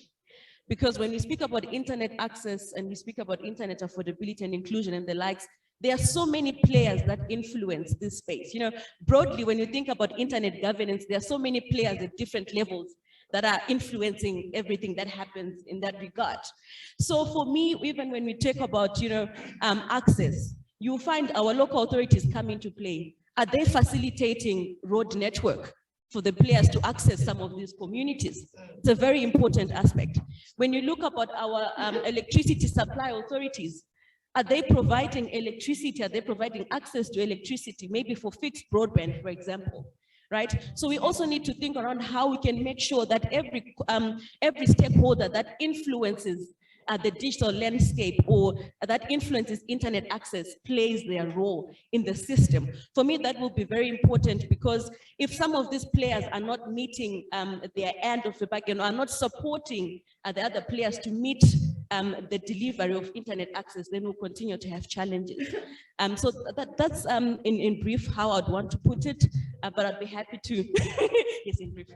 Because when we speak about internet access and we speak about internet affordability and inclusion and the likes, there are so many players that influence this space. Broadly, when you think about internet governance, there are so many players at different levels that are influencing everything that happens in that regard. So for me, even when we talk about, access, you'll find our local authorities come into play. Are they facilitating road network for the players to access some of these communities? It's a very important aspect. When you look about our electricity supply authorities, are they providing electricity? Are they providing access to electricity, maybe for fixed broadband, for example? Right? So we also need to think around how we can make sure that every stakeholder that influences the digital landscape or that influences internet access plays their role in the system. For me, that will be very important, because if some of these players are not meeting their end of the bargain, or are not supporting the other players to meet the delivery of internet access, then we'll continue to have challenges. So that's in brief how I'd want to put it, but I'd be happy to, yes, in brief.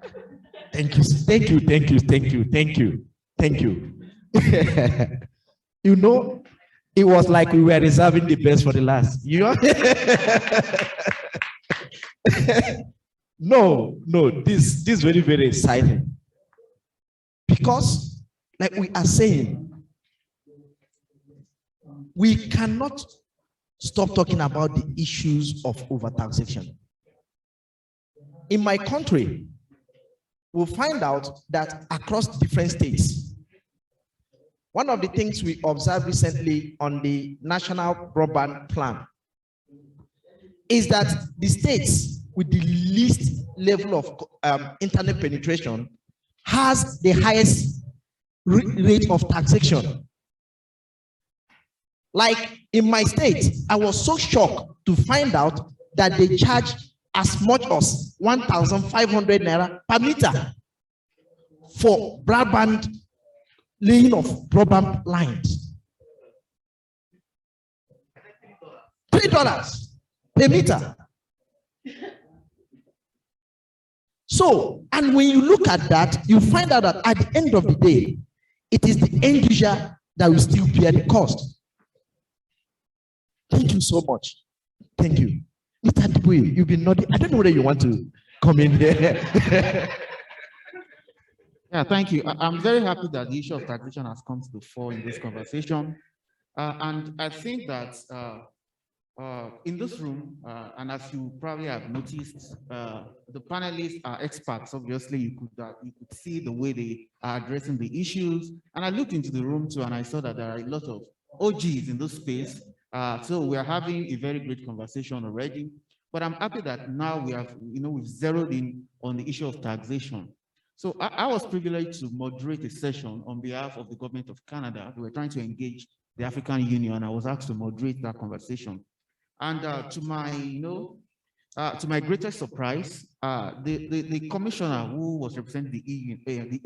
Thank you, thank you, thank you, thank you, thank you, thank you. It was like we were reserving the best for the last. No, this is very, very exciting. Because, like we are saying, we cannot stop talking about the issues of overtaxation. In my country, we'll find out that across different states, one of the things we observed recently on the National Broadband Plan is that the states with the least level of internet penetration has the highest rate of taxation. Like in my state, I was so shocked to find out that they charge as much as 1,500 naira per meter for broadband laying of broadband lines. $3 per meter. So, and when you look at that, you find out that at the end of the day, it is the end user that will still bear the cost. Thank you so much. Thank you. Mr. Dibui, you've been nodding. I don't know whether you want to come in there. Yeah, thank you. I'm very happy that the issue of taxation has come to the fore in this conversation. And I think that in this room, and as you probably have noticed, the panelists are experts. Obviously, you could see the way they are addressing the issues. And I looked into the room too, and I saw that there are a lot of OGs in this space. So we are having a very great conversation already. But I'm happy that now we have, we've zeroed in on the issue of taxation. So I was privileged to moderate a session on behalf of the government of Canada. We were trying to engage the African Union, and I was asked to moderate that conversation. And to my greatest surprise, the commissioner who was representing the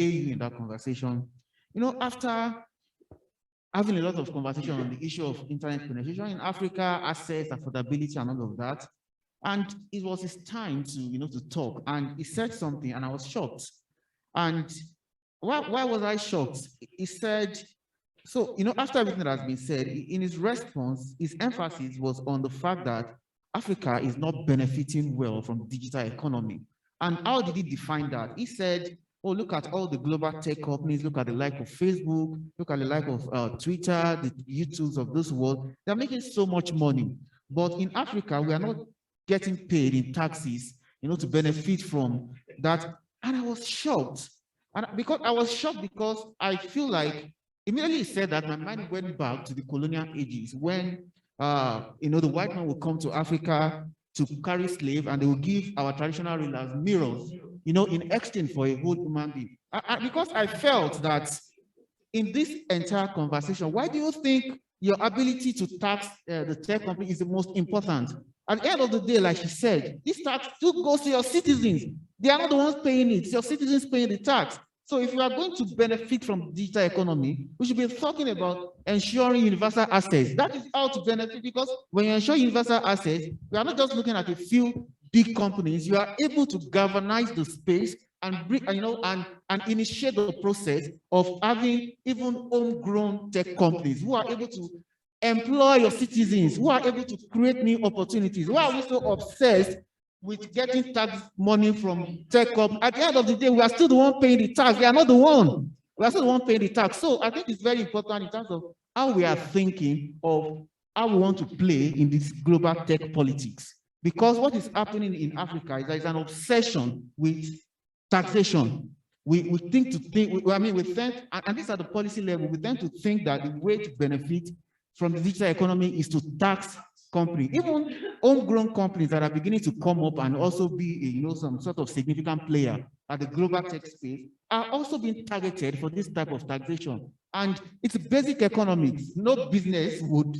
AU in that conversation, after having a lot of conversation on the issue of internet penetration in Africa, access, affordability, and all of that, and it was his time to talk, and he said something, and I was shocked. And why was I shocked? He said, so, after everything that has been said, in his response, his emphasis was on the fact that Africa is not benefiting well from the digital economy. And how did he define that? He said, oh, look at all the global tech companies, look at the like of Facebook, look at the like of Twitter, the YouTubes of this world. They're making so much money. But in Africa, we are not getting paid in taxes, to benefit from that. And I was shocked. And because I feel like immediately he said that, my mind went back to the colonial ages when the white man would come to Africa to carry slaves, and they would give our traditional rulers mirrors, in exchange for a whole human being. Because I felt that in this entire conversation, why do you think your ability to tax the tech company is the most important? At the end of the day, like she said, this tax still goes to your citizens. They are not the ones paying it. It's your citizens paying the tax. So if you are going to benefit from the digital economy, we should be talking about ensuring universal access. That is how to benefit, because when you ensure universal access, we are not just looking at a few big companies. You are able to galvanize the space and bring, and initiate the process of having even homegrown tech companies who are able to employ your citizens, who are able to create new opportunities. Why are we so obsessed with getting tax money from tech companies? At the end of the day, we are still the one paying the tax. We are not the one. We are still the one paying the tax. So I think it's very important in terms of how we are thinking of how we want to play in this global tech politics. Because what is happening in Africa is there is an obsession with taxation. We think, and these are the policy level, we tend to think that the way to benefit from the digital economy is to tax companies. Even homegrown companies that are beginning to come up and also be, some sort of significant player at the global tech space are also being targeted for this type of taxation. And it's basic economics. No business would,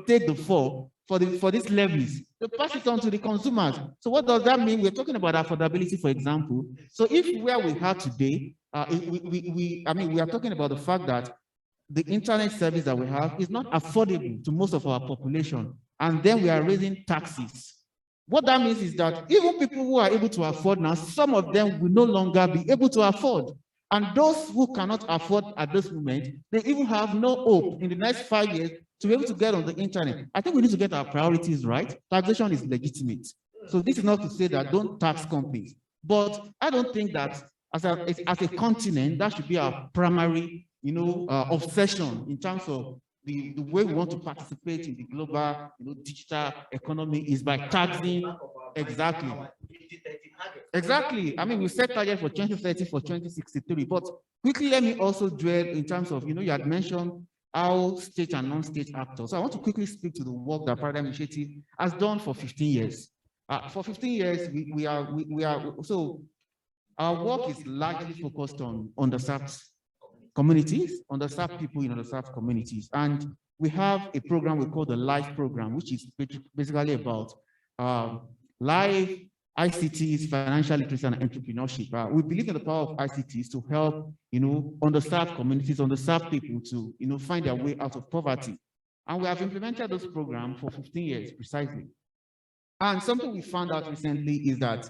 take the fall for these levies. They pass it on to the consumers. So what does that mean? We're talking about affordability, for example. So if where we are today, we are talking about the fact that the internet service that we have is not affordable to most of our population, and then we are raising taxes. What that means is that even people who are able to afford now, some of them will no longer be able to afford. And those who cannot afford at this moment, they even have no hope in the next 5 years to be able to get on the internet. I think we need to get our priorities right. Taxation is legitimate. So this is not to say that don't tax companies, but I don't think that as a continent, that should be our primary obsession in terms of the way we want to participate in the global digital economy is by taxing. Exactly. Exactly. I mean, we set target for 2030 for 2063, but quickly let me also dwell in terms of, you had mentioned how state and non-state actors. So I want to quickly speak to the work that Paradigm Initiative has done for 15 years. For 15 years, so our work is largely focused on underserved communities, underserved people in underserved communities. And we have a program we call the LIFE program, which is basically about live ICTs, financial literacy, and entrepreneurship. We believe in the power of ICTs to help, underserved communities, underserved people to, find their way out of poverty. And we have implemented this program for 15 years precisely. And something we found out recently is that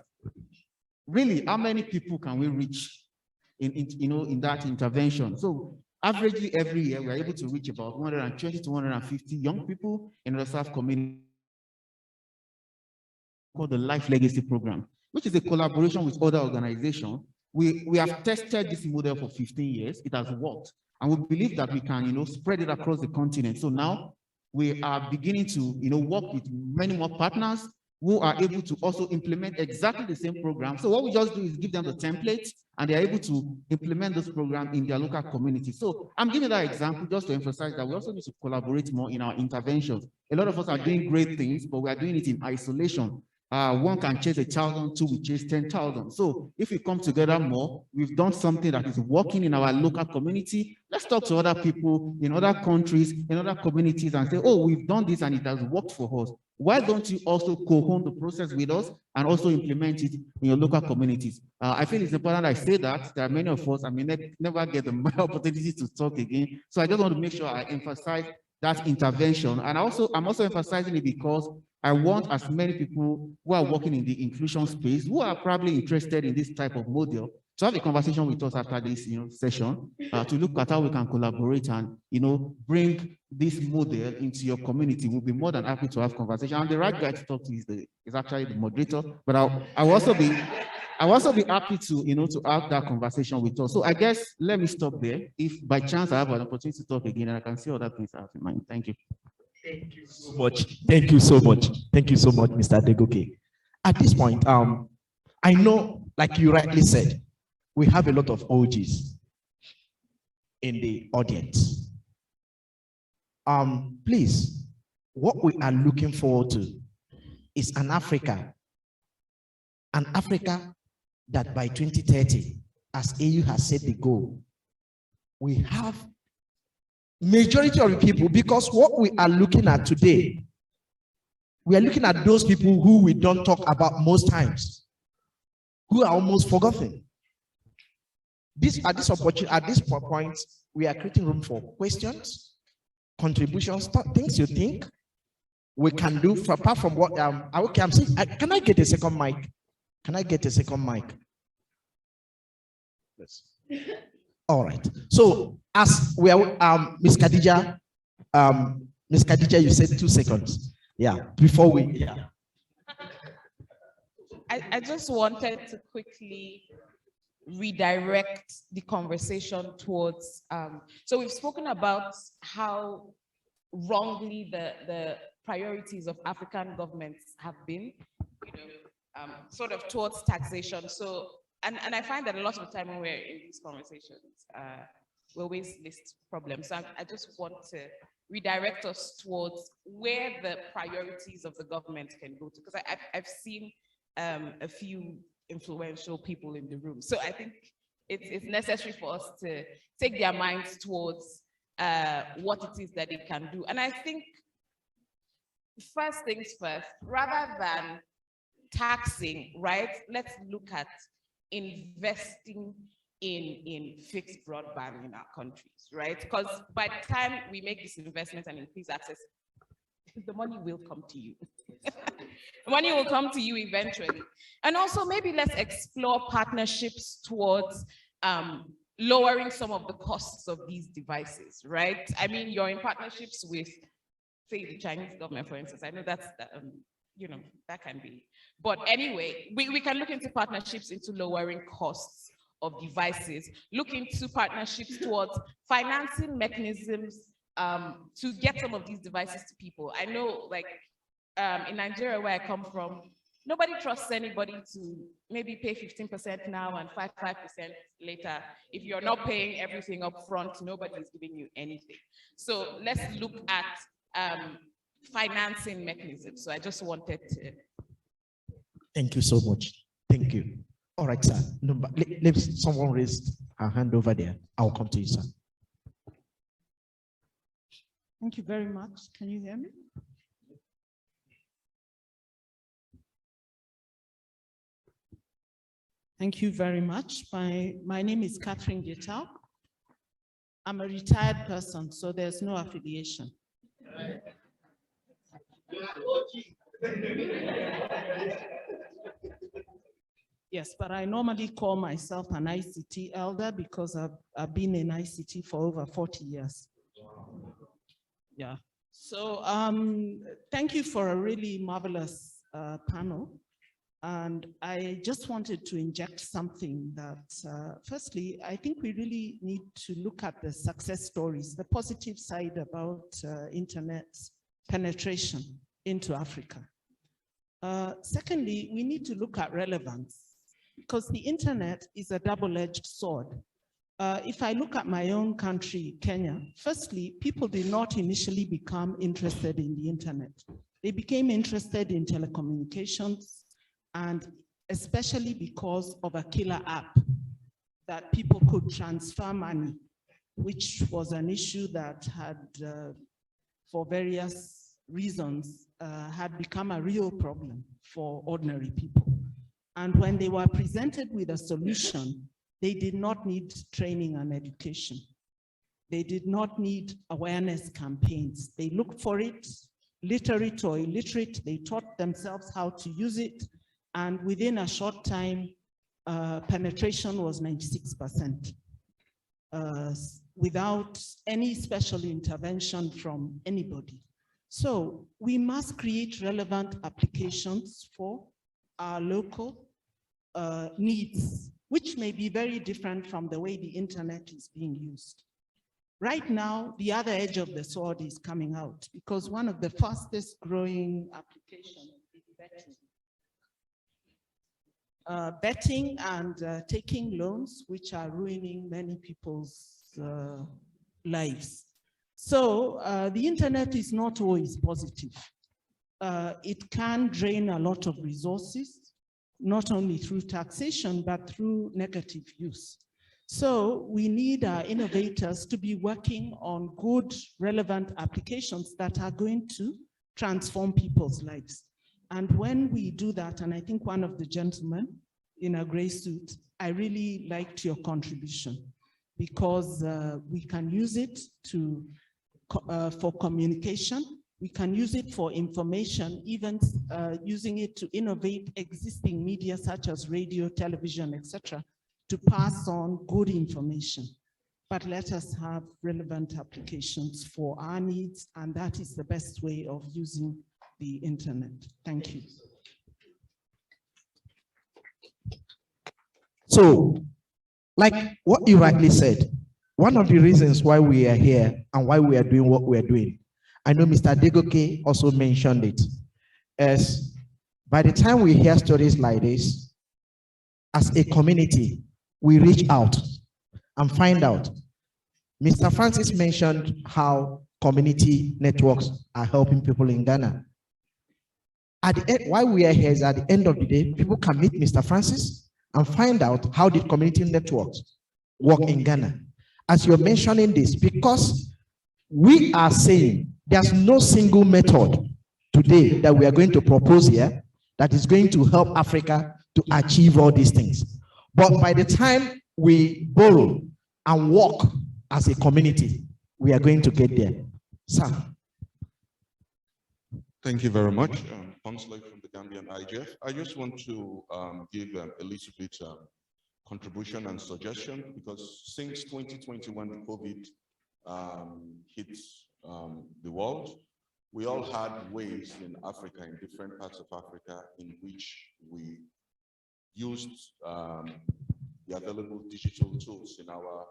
really, how many people can we reach in that intervention? So averagely every year, we are able to reach about 120 to 150 young people in the South community called the Life Legacy Program, which is a collaboration with other organizations. We have tested this model for 15 years. It has worked. And we believe that we can, spread it across the continent. So now we are beginning to, work with many more partners who are able to also implement exactly the same program. So what we just do is give them the templates, and they're able to implement this program in their local community. So I'm giving that example just to emphasize that we also need to collaborate more in our interventions. A lot of us are doing great things, but we are doing it in isolation. One can chase 1,000, two will chase 10,000. So if we come together more, we've done something that is working in our local community. Let's talk to other people in other countries, in other communities, and say, oh, we've done this and it has worked for us. Why don't you also co-own the process with us and also implement it in your local communities? I feel it's important I say that. There are many of us, I may never get the opportunity to talk again. So I just want to make sure I emphasize that intervention. And I'm also emphasizing it because I want as many people who are working in the inclusion space, who are probably interested in this type of model, to have a conversation with us after this session, to look at how we can collaborate and bring this model into your community. We'll be more than happy to have conversation. And the right guy to talk to is actually the moderator, but I'll also be happy to to have that conversation with us. So I guess let me stop there. If by chance I have an opportunity to talk again, and I can see other things I have in mind. Thank you. Thank you so much. Thank you so much. Thank you so much, Mr. Adegoke. At this point, I know, like you rightly said, we have a lot of OGs in the audience. Please, what we are looking forward to is an Africa that by 2030, as AU has set the goal, we have majority of the people, because what we are looking at today, we are looking at those people who we don't talk about most times, who are almost forgotten. At this point, we are creating room for questions, contributions, things you think we can do apart from what okay, I'm saying. Can I get a second mic? Can I get a second mic? Yes. All right. So as we are, Miss Khadija, you said 2 seconds. Yeah. Before we, yeah. I just wanted to quickly redirect the conversation towards, so we've spoken about how wrongly the priorities of African governments have been, sort of towards taxation. So, and I find that a lot of the time when we're in these conversations, we always list problems. So I just want to redirect us towards where the priorities of the government can go to, because I've seen a few influential people in the room. So I think it's necessary for us to take their minds towards what it is that they can do. And I think first things first, rather than taxing, right, let's look at investing in fixed broadband in our countries, right? Because by the time we make this investment and increase access, the money will come to you. The money will come to you eventually. And also maybe let's explore partnerships towards lowering some of the costs of these devices, right? I mean, you're in partnerships with, say, the Chinese government, for instance. I know that's, that can be. But anyway, we can look into partnerships into lowering costs of devices, look into partnerships towards financing mechanisms to get some of these devices to people. I know, like, in Nigeria, where I come from, nobody trusts anybody to maybe pay 15% now and 5% later. If you're not paying everything up front, nobody is giving you anything. So let's look at financing mechanisms. So I just wanted to. Thank you so much. Thank you. All right, sir. Let someone raise a hand over there. I'll come to you, sir. Thank you very much. Can you hear me? Thank you very much. My name is Catherine Getau. I'm a retired person, so there's no affiliation. Yes, but I normally call myself an ICT elder because I've been in ICT for over 40 years. Yeah. So thank you for a really marvelous panel. And I just wanted to inject something that, firstly, I think we really need to look at the success stories, the positive side about internet penetration into Africa. Secondly, we need to look at relevance, because the internet is a double-edged sword. If I look at my own country, Kenya, firstly, people did not initially become interested in the internet. They became interested in telecommunications, and especially because of a killer app that people could transfer money, which was an issue that had, for various reasons, had become a real problem for ordinary people. And when they were presented with a solution, they did not need training and education. They did not need awareness campaigns. They looked for it, literate or illiterate, they taught themselves how to use it, and within a short time, penetration was 96%, without any special intervention from anybody. So we must create relevant applications for our local needs, which may be very different from the way the internet is being used. Right now, the other edge of the sword is coming out, because one of the fastest growing applications is betting. Betting and taking loans, which are ruining many people's lives. So the internet is not always positive. It can drain a lot of resources. not only through taxation, but through negative use. So we need our innovators to be working on good, relevant applications that are going to transform people's lives. And when we do that, and I think one of the gentlemen in a gray suit, I really liked your contribution, because we can use it for communication. We can use it for information, even using it to innovate existing media such as radio, television, etc., to pass on good information. But let us have relevant applications for our needs, and that is the best way of using the internet. Thank you. So, like what you rightly said, one of the reasons why we are here and why we are doing what we are doing, I know Mr. Degoke also mentioned it, is by the time we hear stories like this, as a community, we reach out and find out. Mr. Francis mentioned how community networks are helping people in Ghana. At the end, why we are here is at the end of the day, people can meet Mr. Francis and find out how the community networks work in Ghana. As you're mentioning this, because we are saying there's no single method today that we are going to propose here that is going to help Africa to achieve all these things. But by the time we borrow and work as a community, we are going to get there. Sam. Thank you very much. Ponsley from the Gambian IGF. I just want to give a little bit contribution and suggestion, because since 2020, when the COVID hit the world, we all had ways in Africa, in different parts of Africa, in which we used the available digital tools in our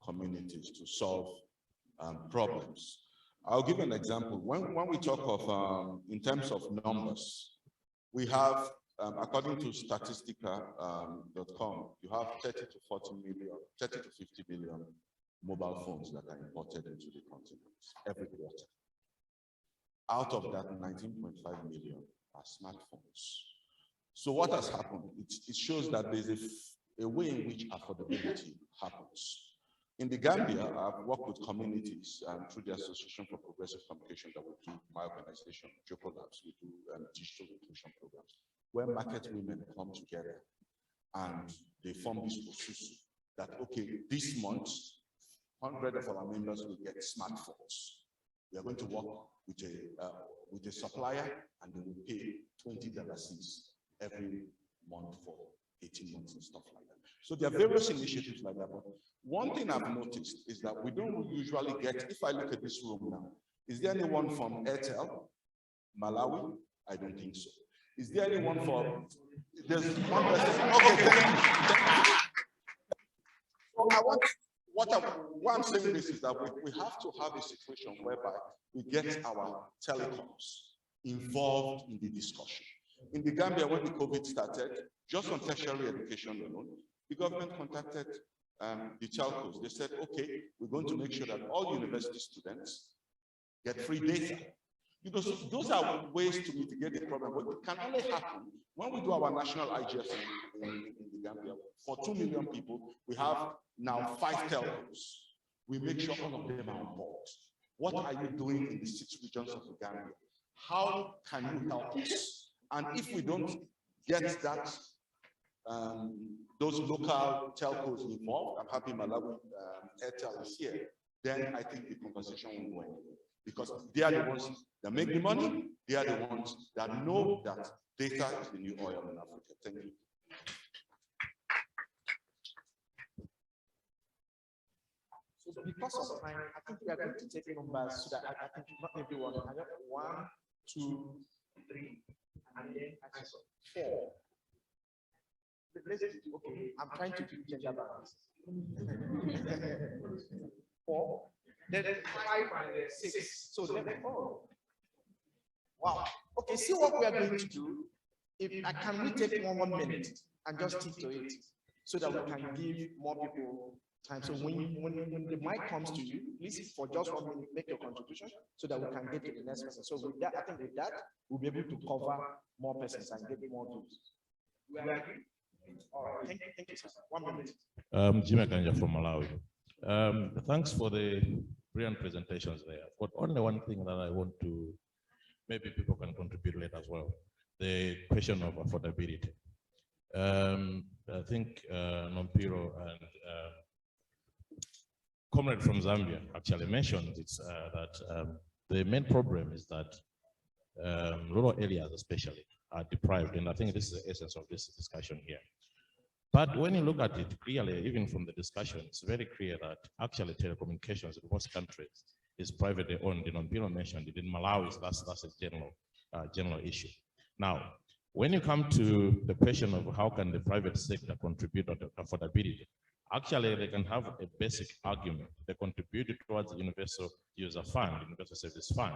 communities to solve problems. I'll give an example. When we talk of, in terms of numbers, we have, according to statistica.com, you have 30 to 40 million, 30 to 50 million mobile phones that are imported into the continent every quarter. Out of that, 19.5 million are smartphones. So what has happened? It shows that there's a way in which affordability happens. In the Gambia, I've worked with communities through the Association for Progressive Communication that we do, my organization, Joko Labs, we do digital inclusion programs, where market women come together and they form this process that, okay, this month, 100 of our members will get smartphones. We are going to work with a supplier, and they will pay $20 every month for 18 months and stuff like that. So there are various initiatives like that. But one thing I've noticed is that we don't usually get, if I look at this room now, is there anyone from Airtel, Malawi? I don't think so. Is there anyone for, there's one person, okay, thank you. So what I'm saying this is that we have to have a situation whereby we get our telecoms involved in the discussion. In the Gambia, when the COVID started, just on tertiary education alone, the government contacted the telcos. They said, okay, we're going to make sure that all university students get free data. You know, so those are ways to mitigate the problem, but it can only happen when we do our national IGF in the Gambia. For 2 million people, we have now 5 telcos. We make sure all of them are on board. What are you doing in the 6 regions of the Gambia? How can you help us? And if we don't get that, those local telcos involved, I'm happy Malawi Airtel is here, then I think the conversation will go anywhere. Because they are the ones that make the money, they are the ones that know that data is the new oil in Africa. Thank you. So because of time, I think we are going to take numbers so that I think not everyone. I got 1, 2, 3, and then I saw 4. Let's do, okay, I'm trying to keep gender balance. 4, then 5 and then 6. So then, oh, wow. Okay, see what we are going to do. If can we take 1 minute and just stick to it so that we can give more people time. So when the mic comes to you, please for just 1 minute make your contribution so that we can get to the next person. So with that, I think with that we'll be able to cover more persons and get more views. Thank you, sir. 1 minute. Jimmy Kanja from Malawi. Thanks for the brilliant presentations there. But only one thing that I want to, maybe people can contribute later as well, the question of affordability. I think Nompiro and comrade from Zambia actually mentioned it's, that the main problem is that rural areas especially are deprived, and I think this is the essence of this discussion here. But when you look at it clearly, even from the discussion, it's very clear that actually telecommunications in most countries is privately owned. You know, Bill mentioned it in Malawi, that's a general issue. Now, when you come to the question of how can the private sector contribute to affordability, actually they can have a basic argument. They contribute towards the universal user fund, universal service fund.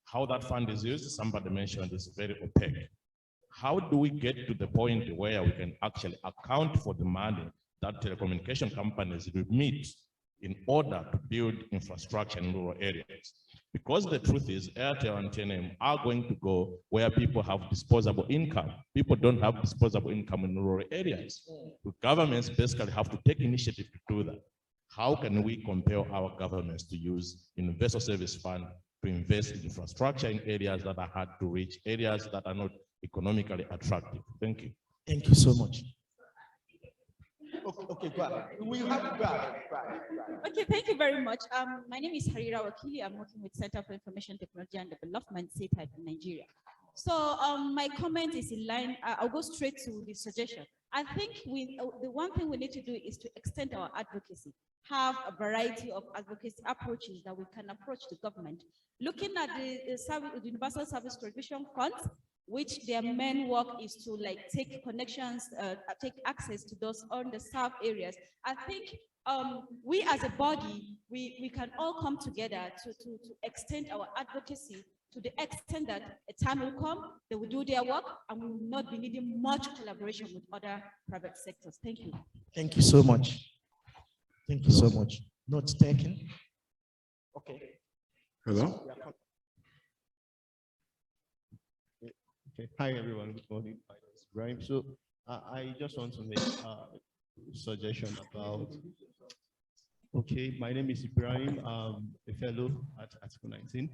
How that fund is used, somebody mentioned, is very opaque. How do we get to the point where we can actually account for the money that telecommunication companies remit in order to build infrastructure in rural areas? Because the truth is, Airtel and TNM are going to go where people have disposable income. People don't have disposable income in rural areas. The governments basically have to take initiative to do that. How can we compel our governments to use universal service fund to invest in infrastructure in areas that are hard to reach, areas that are not economically attractive? Thank you. Thank you so much. Okay, go ahead. We'll have to go ahead. Okay, thank you very much. My name is Harira Wakili. I'm working with Center for Information Technology and Development, CTAD in Nigeria. So my comment is in line. I'll go straight to the suggestion. I think the one thing we need to do is to extend our advocacy, have a variety of advocacy approaches that we can approach the government. Looking at the Universal Service Provision Funds, which their main work is to like take connections, take access to those underserved areas. I think we as a body, we can all come together to extend our advocacy to the extent that a time will come, they will do their work, and we will not be needing much collaboration with other private sectors. Thank you. Thank you so much. Thank you so much. Notes taken. Okay. Hello? Okay. Hi, everyone. Good morning. My name is Ibrahim. So I just want to make a suggestion about, okay, my name is Ibrahim. I'm a fellow at Article 19.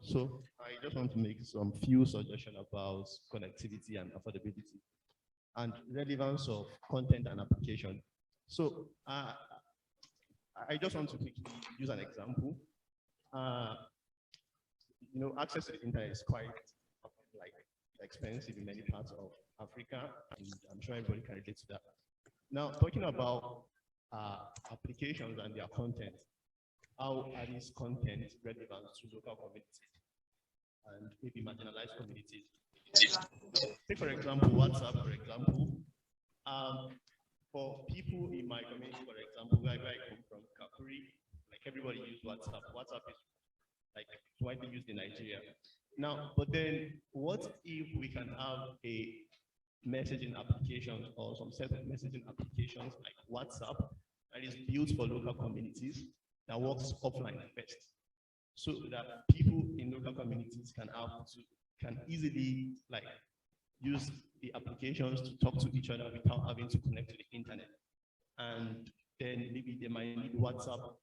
So I just want to make some few suggestions about connectivity and affordability and relevance of content and application. So I just want to quickly use an example. You know, access to the internet is quite like expensive in many parts of Africa, and I'm sure everybody can relate to that. Now, talking about applications and their content, how are these content relevant to local communities and maybe marginalized communities? Take for example, WhatsApp, for example. For people in my community, for example, where I come from, Kakuri, like everybody uses WhatsApp. WhatsApp is like widely used in Nigeria. Now, but then what if we can have a messaging application or some set of messaging applications like WhatsApp that is built for local communities that works offline first, so that people in local communities can easily like use the applications to talk to each other without having to connect to the internet. And then maybe they might need WhatsApp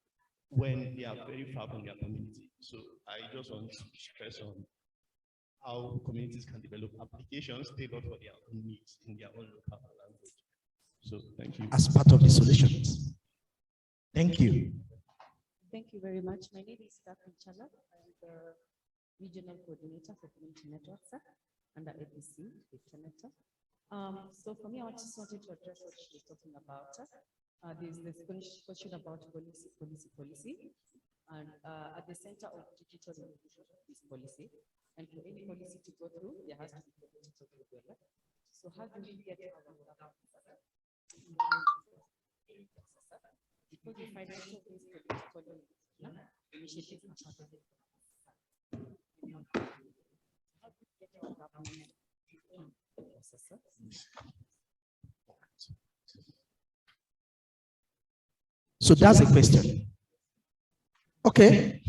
when they are very far from their community. So I just want to stress on how communities can develop applications tailored for their own needs in their own local language. So thank you. As part of the solutions. Thank you. Thank you very much. My name is Dr. Chala. I'm the regional coordinator for community networks under APC, the Senator. So for me, I just wanted to address what she was talking about. There's this question about policy. And at the center of digital inclusion is policy. And for any policy to go through, there has to be political will. So how do we get our because the financial is political initiatives are part of it. How do we get our government processor? So that's a question. Okay.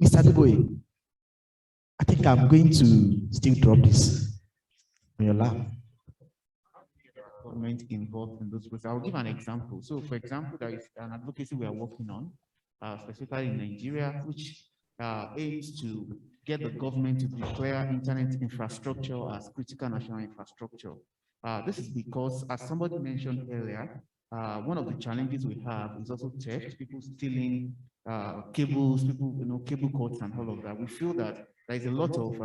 Mr. Deboye, I think I'm going to still drop this. on your lap. Government involved in those processes. I'll give an example. So, for example, there is an advocacy we are working on, specifically in Nigeria, which aims to get the government to declare internet infrastructure as critical national infrastructure. This is because, as somebody mentioned earlier, one of the challenges we have is also theft, people stealing cables, people, cable cords and all of that. We feel that there is a lot of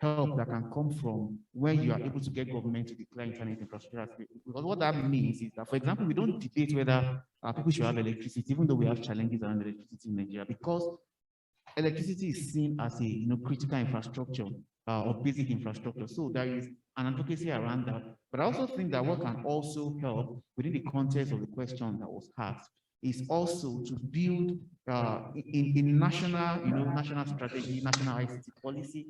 help that can come from when you are able to get government to declare internet infrastructure. Because what that means is that, for example, we don't debate whether people should have electricity, even though we have challenges around electricity in Nigeria, because electricity is seen as a critical infrastructure or basic infrastructure. So there is an advocacy around that. But I also think that what can also help within the context of the question that was asked is also to build in national, national strategy, national ICT policy.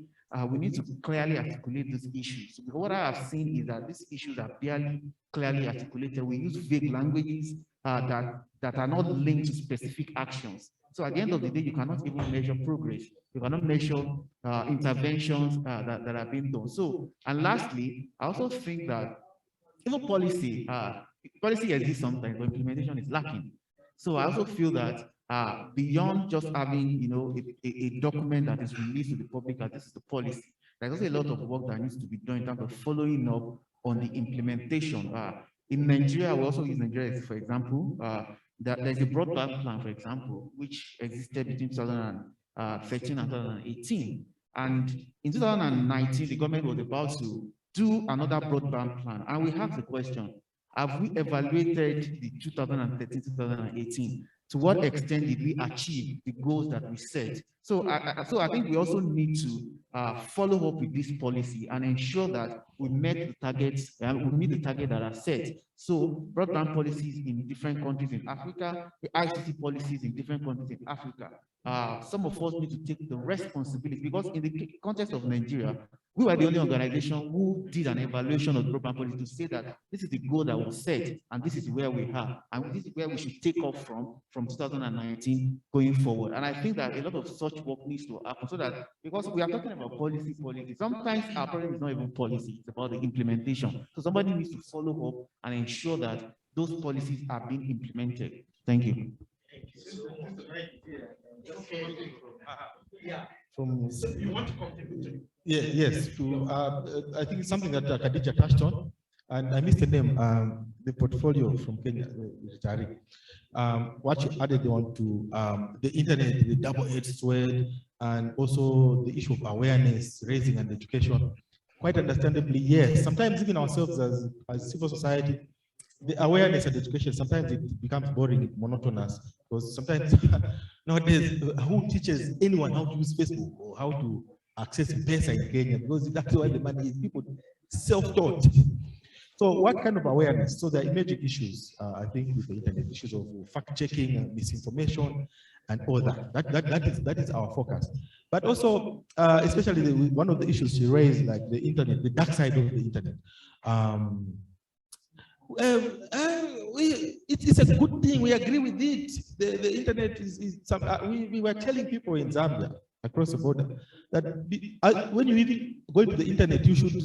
We need to clearly articulate these issues. Because what I have seen is that these issues are barely clearly articulated. We use vague languages that are not linked to specific actions. So at the end of the day, you cannot even measure progress. You cannot measure interventions that are being done. So, and lastly, I also think that even policy exists sometimes, but implementation is lacking. So I also feel that beyond just having, a document that is released to the public as this is the policy, there's also a lot of work that needs to be done in terms of following up on the implementation. In Nigeria, we also use Nigeria, for example, there's a broadband plan, for example, which existed between 2013 and 2018. And in 2019, the government was about to do another broadband plan. And we have the question, have we evaluated the 2013-2018? To what extent did we achieve the goals that we set? So I think we also need to follow up with this policy and ensure that we met the targets, we meet the targets that are set. So broadband policies in different countries in Africa, the ICT policies in different countries in Africa. Some of us need to take the responsibility, because in the context of Nigeria, we were the only organization who did an evaluation of broadband policy to say that this is the goal that was set and this is where we are and this is where we should take off from 2019 going forward. And I think that a lot of such work needs to happen, so that, because we are talking about policy, sometimes our problem is not even policy, it's about the implementation. So somebody needs to follow up and ensure that those policies are being implemented. Thank you. From you want to contribute? Yeah, yes. I think it's something that Khadija touched on, and I missed the name. The portfolio from Kenya, what you added on to the internet, the double-edged sword, and also the issue of awareness raising and education. Quite understandably, yes. Sometimes even ourselves as civil society, the awareness and education, sometimes it becomes boring, monotonous, because sometimes nowadays, who teaches anyone how to use Facebook or how to access Pesa in Kenya? Because that's why the money is, people self-taught. So what kind of awareness? So there are emerging issues, I think, with the internet, issues of fact-checking and misinformation and all that. That is our focus. But also, especially one of the issues she raised, like the internet, the dark side of the internet. It's a good thing. We agree with it. The internet is we were telling people in Zambia across the border that when you even go to the internet, you should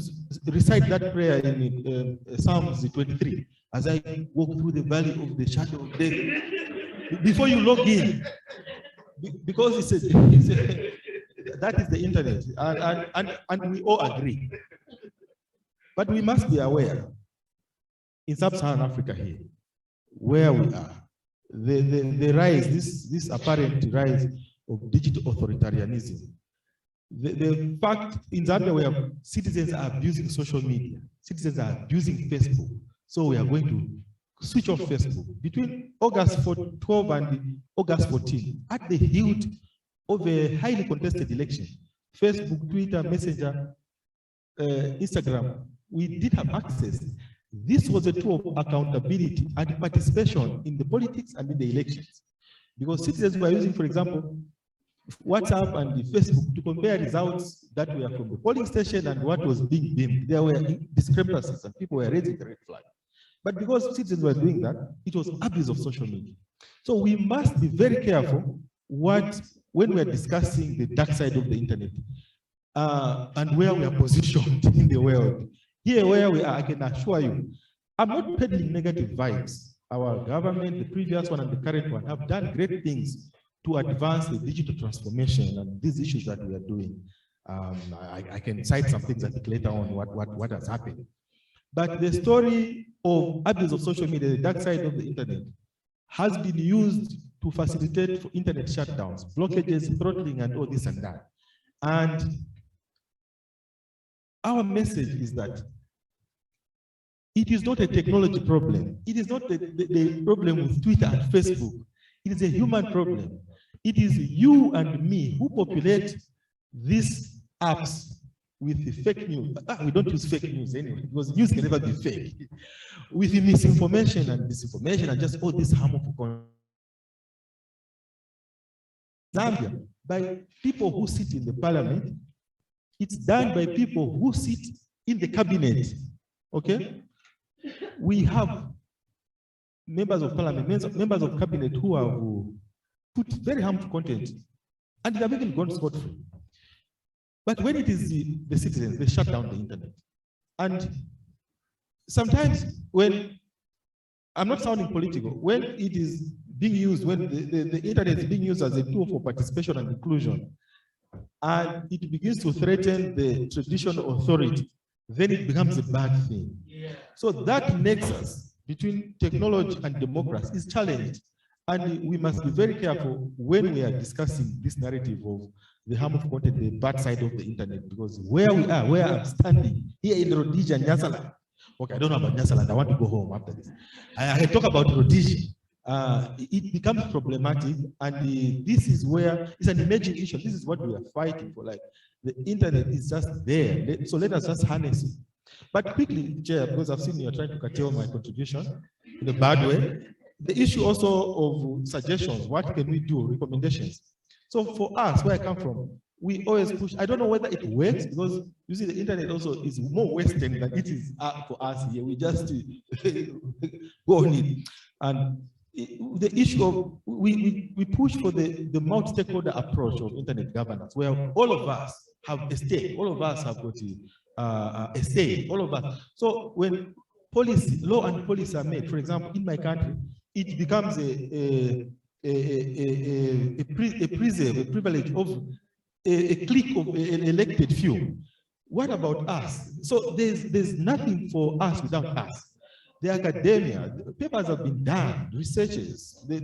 recite that prayer in Psalms 23. As I walk through the valley of the shadow of death, before you log in, because that is the internet, and we all agree. But we must be aware. In sub-Saharan Africa here, where we are, the rise, this apparent rise of digital authoritarianism, the fact in Zambia where citizens are abusing social media, citizens are abusing Facebook, so we are going to switch off Facebook. Between August 12 and August 14, at the hilt of a highly contested election, Facebook, Twitter, Messenger, Instagram, we did have access. This was a tool of accountability and participation in the politics and in the elections. Because citizens were using, for example, WhatsApp and the Facebook to compare results that were from the polling station and what was being beamed. There were discrepancies and people were raising the red flag. But because citizens were doing that, it was abuse of social media. So we must be very careful when we are discussing the dark side of the internet and where we are positioned in the world. Here where we are, I can assure you, I'm not peddling negative vibes. Our government, the previous one and the current one, have done great things to advance the digital transformation and these issues that we are doing. I can cite some things I think later on what has happened. But the story of abuse of social media, the dark side of the internet, has been used to facilitate for internet shutdowns, blockages, throttling, and all this and that. And our message is that it is not a technology problem. It is not the problem with Twitter and Facebook. It is a human problem. It is you and me who populate these apps with the fake news. We don't use fake news anyway, because news can never be fake. With the misinformation and disinformation and just all this harmful content. Zambia, by people who sit in the parliament, it's done by people who sit in the cabinet, okay? We have members of parliament, members of cabinet who have put very harmful content and they have even gone scot-free. But when it is the citizens, they shut down the internet. And sometimes when, I'm not sounding political, when it is being used, when the internet is being used as a tool for participation and inclusion, and it begins to threaten the traditional authority, then it becomes a bad thing. So that nexus between technology and democracy is challenged. And we must be very careful when we are discussing this narrative of the harmful content, the bad side of the internet, because where we are, where I'm standing, here in Rhodesia, Nyasaland. Okay, I don't know about Nyasaland, I want to go home after this. I talk about Rhodesia. It becomes problematic, and this is where it's an emerging issue. This is what we are fighting for. Like, the internet is just there, so let us just harness it. But quickly, Chair, because I've seen you're trying to curtail my contribution in a bad way, the issue also of suggestions, what can we do, recommendations. So for us, where I come from, we always push. I don't know whether it works, because you see the internet also is more Western than it is for us here. We just go on it. And the issue of, we push for the multi-stakeholder approach of internet governance, where all of us have a stake, all of us have got a say, all of us. So when policy, law and policy are made, for example, in my country, it becomes a privilege of a clique of an elected few. What about us? So there's nothing for us without us. The academia, the papers have been done, researches, the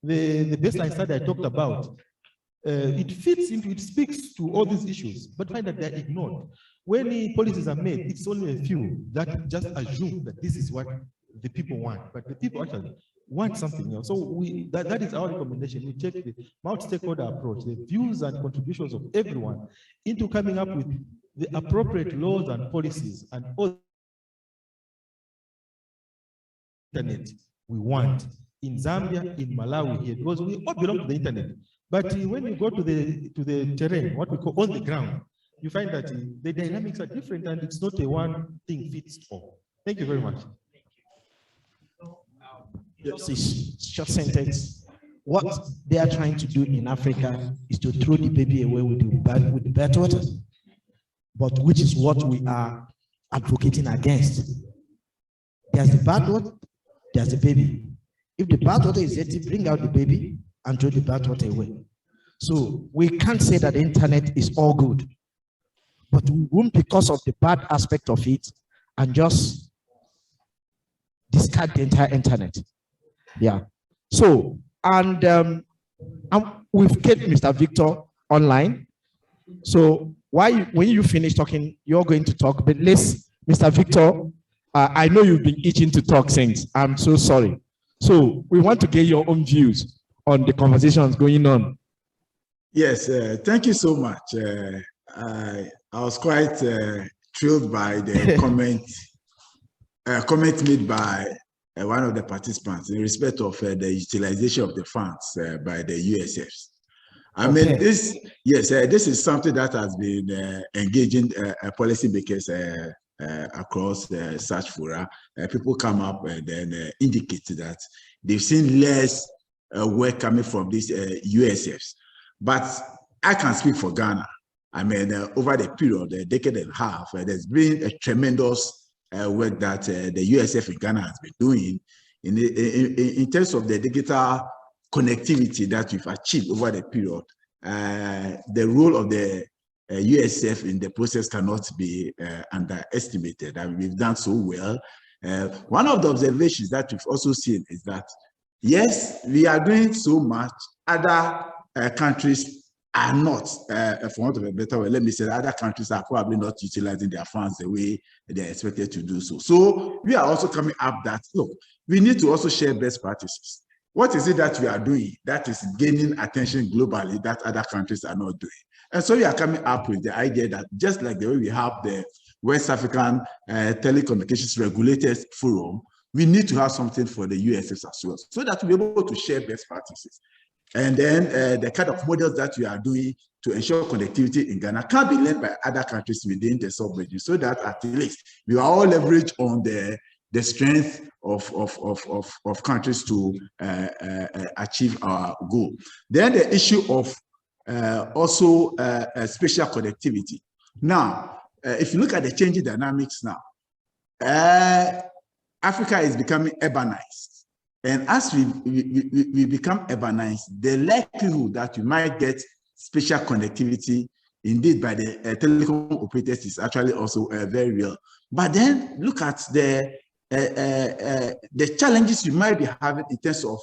baseline study I talked about, it fits into, it speaks to all these issues, but find that they're ignored. When the policies are made, it's only a few that just assume that this is what the people want, but the people actually want something else. So that is our recommendation. We take the multi-stakeholder approach, the views and contributions of everyone into coming up with the appropriate laws and policies and all internet we want in Zambia, in Malawi here, because we all belong to the internet. But when you go to the terrain, what we call on the ground, you find that the dynamics are different and it's not a one thing fits all. Thank you very much. Short sentence. What they are trying to do in Africa is to throw the baby away with the bathwater, but which is what we are advocating against. There's the bathwater, there's the baby. If the bathwater is dirty, bring out the baby and throw the bathwater away. So we can't say that the internet is all good, but we won't, because of the bad aspect of it, and just discard the entire internet. Yeah. So, and we've kept Mr. Victor online. So when you finish talking, you're going to talk. But let's, Mr. Victor, I know you've been itching to talk since. I'm so sorry. So we want to get your own views on the conversations going on. Yes, thank you so much. I was quite thrilled by the comment made by one of the participants in respect of the utilization of the funds by the USFs. I mean, this is something that has been engaging policymakers across such fora. People come up and then indicate that they've seen less work coming from these USFs. But I can speak for Ghana. I mean, over the period, a decade and a half, there's been a tremendous work that the USF in Ghana has been doing in terms of the digital connectivity that we've achieved over the period. The role of the USF in the process cannot be underestimated, and we've done so well. One of the observations that we've also seen is that, yes, we are doing so much, other countries are not, for want of a better way, let me say, other countries are probably not utilizing their funds the way they're expected to do so. So we are also coming up that, look, we need to also share best practices. What is it that we are doing that is gaining attention globally that other countries are not doing? And so we are coming up with the idea that just like the way we have the West African Telecommunications Regulators Forum, we need to have something for the USS as well, so that we're able to share best practices. And then the kind of models that we are doing to ensure connectivity in Ghana can be led by other countries within the sub-region, so that at least we are all leveraged on the strength of countries to achieve our goal. Then the issue of also spatial connectivity. Now, if you look at the changing dynamics now, Africa is becoming urbanized. And as we become urbanized, the likelihood that you might get spatial connectivity indeed by the telecom operators is actually also very real. But then look at the challenges you might be having in terms of,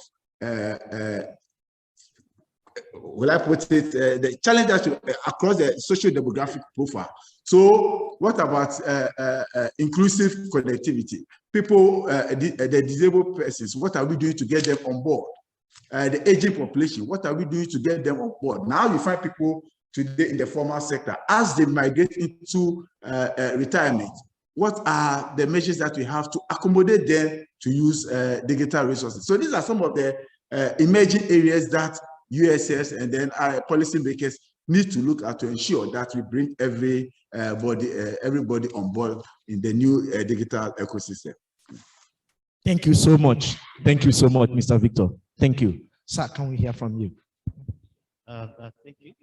will I put it, the challenge that across the socio-demographic profile. So what about inclusive connectivity? People, the disabled persons, what are we doing to get them on board? The aging population, what are we doing to get them on board? Now you find people today in the formal sector, as they migrate into retirement, what are the measures that we have to accommodate them to use digital resources? So these are some of the emerging areas that USS and then our policymakers need to look at to ensure that we bring everybody on board in the new digital ecosystem. Thank you so much. Thank you so much, Mr. Victor. Thank you. Sir, can we hear from you? Thank you.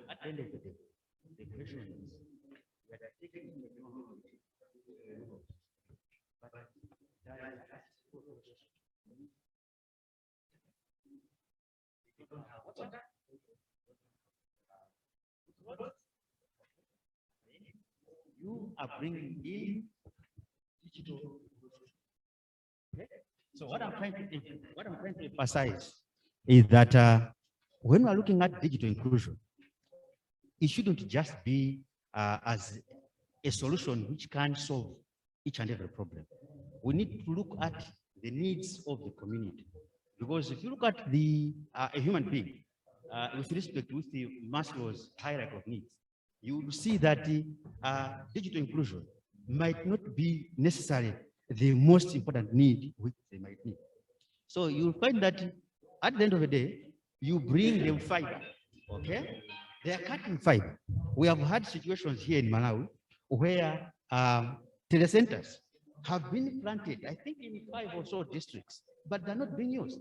At the end of the day, the question is, we are taking into account, but you are bringing in digital. Okay? So what I'm trying to emphasize is that when we're looking at digital inclusion, it shouldn't just be as a solution which can solve each and every problem. We need to look at the needs of the community. Because if you look at a human being, with respect with the Maslow's hierarchy of needs, you will see that digital inclusion might not be necessarily the most important need which they might need. So you'll find that at the end of the day, you bring them fiber, okay? They are cutting fiber. We have had situations here in Malawi where telecenters have been planted, I think in 5 or so districts, but they're not being used.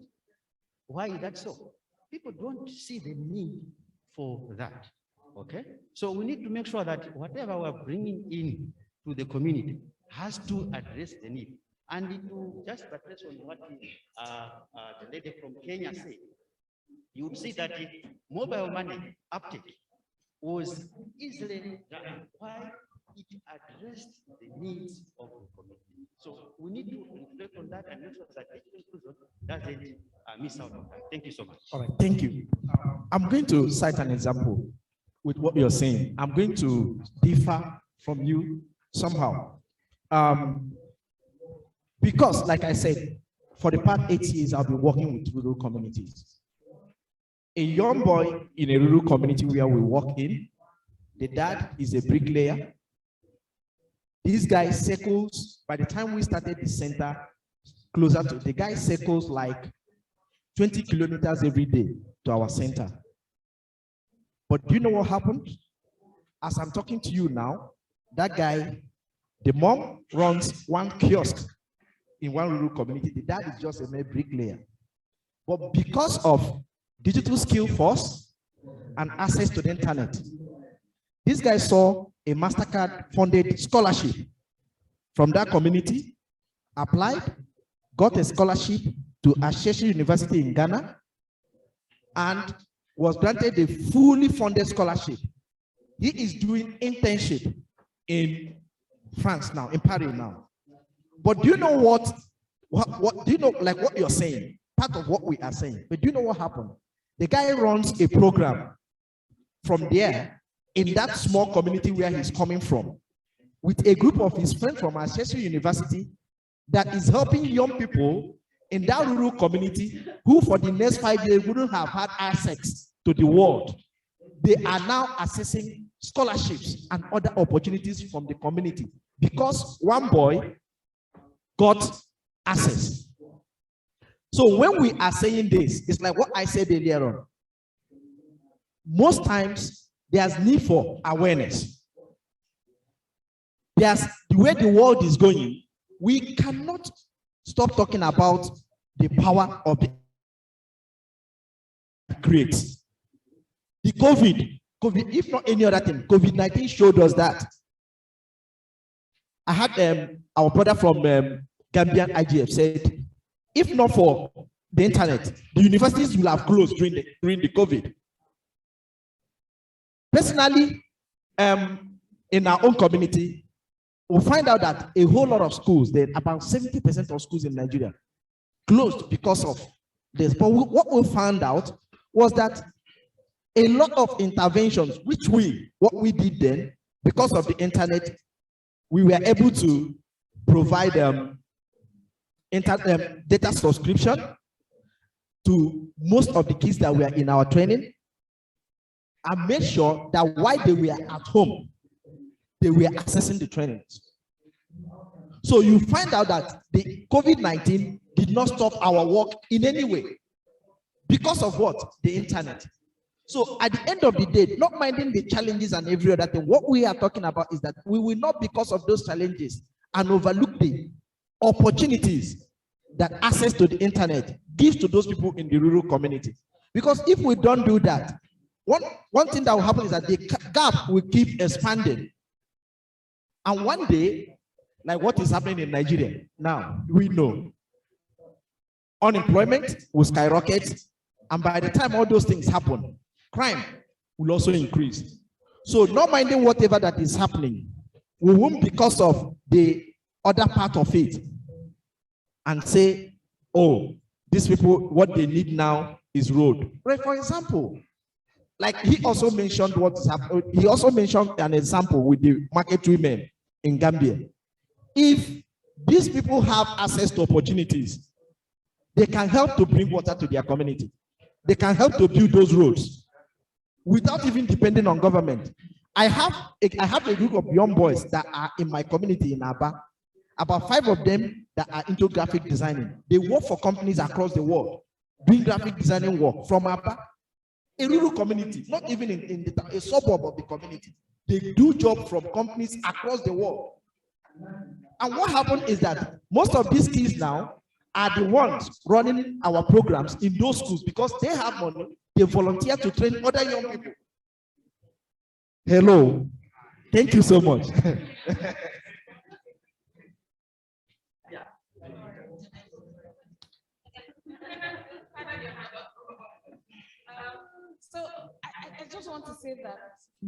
Why is that so? People don't see the need for that, okay? So we need to make sure that whatever we're bringing in to the community has to address the need. And to just address on what the lady from Kenya said, you would see that the mobile money uptake was easily done. Why? It addressed the needs of the community. So we need to reflect on that and make sure that digital inclusion doesn't miss out on that. Thank you so much. All right, thank you. I'm going to cite an example with what you're saying. I'm going to differ from you somehow. Because, like I said, for the past 8 years, I've been working with rural communities. A young boy in a rural community where we work in, the dad is a bricklayer. This guy circles, by the time we started the center, closer to, the guy circles like 20 kilometers every day to our center. But do you know what happened? As I'm talking to you now, that guy The mom runs one kiosk in one rural community. The dad is just a mere bricklayer. But because of digital skill force and access to the internet, this guy saw a MasterCard funded scholarship from that community, applied, got a scholarship to Ashesi University in Ghana, and was granted a fully funded scholarship. He is doing internship in France now, in Paris now. But do you know what do you know, like what you're saying? Part of what we are saying. But do you know what happened? The guy runs a program from there in that small community where he's coming from, with a group of his friends from Ashesi University that is helping young people in that rural community who for the next 5 years wouldn't have had access to the world. They are now accessing scholarships and other opportunities from the community because one boy got access. So when we are saying this, it's like what I said earlier on. Most times there's need for awareness. There's the way the world is going. We cannot stop talking about the power of the creates. The COVID, if not any other thing, COVID-19 showed us that. I had our brother from Gambian IGF said, if not for the internet, the universities will have closed during the COVID. Personally, in our own community, we'll find out that a whole lot of schools, about 70% of schools in Nigeria, closed because of this. But what we found out was that a lot of interventions, what we did then, because of the internet, we were able to provide data subscription to most of the kids that were in our training, and make sure that while they were at home, they were accessing the trainings. So you find out that the COVID-19 did not stop our work in any way because of what? The internet. So at the end of the day, not minding the challenges and every other thing, what we are talking about is that we will not, because of those challenges, and overlook the opportunities that access to the internet gives to those people in the rural community. Because if we don't do that, one thing that will happen is that the gap will keep expanding. And one day, like what is happening in Nigeria now, we know unemployment will skyrocket, and by the time all those things happen, crime will also increase. So not minding whatever that is happening, we won't, because of the other part of it, and say, oh, these people, what they need now is road. Right? For example, like he also mentioned what is happening. He also mentioned an example with the market women in Gambia. If these people have access to opportunities, they can help to bring water to their community. They can help to build those roads without even depending on government. I have a group of young boys that are in my community in Aba. About 5 of them that are into graphic designing. They work for companies across the world, doing graphic designing work from Aba. A rural community, not even in a suburb of the community. They do job from companies across the world. And what happened is that most of these kids now are the ones running our programs in those schools because they have money. They volunteer to train other young people. Hello. Thank you so much. So I just want to say that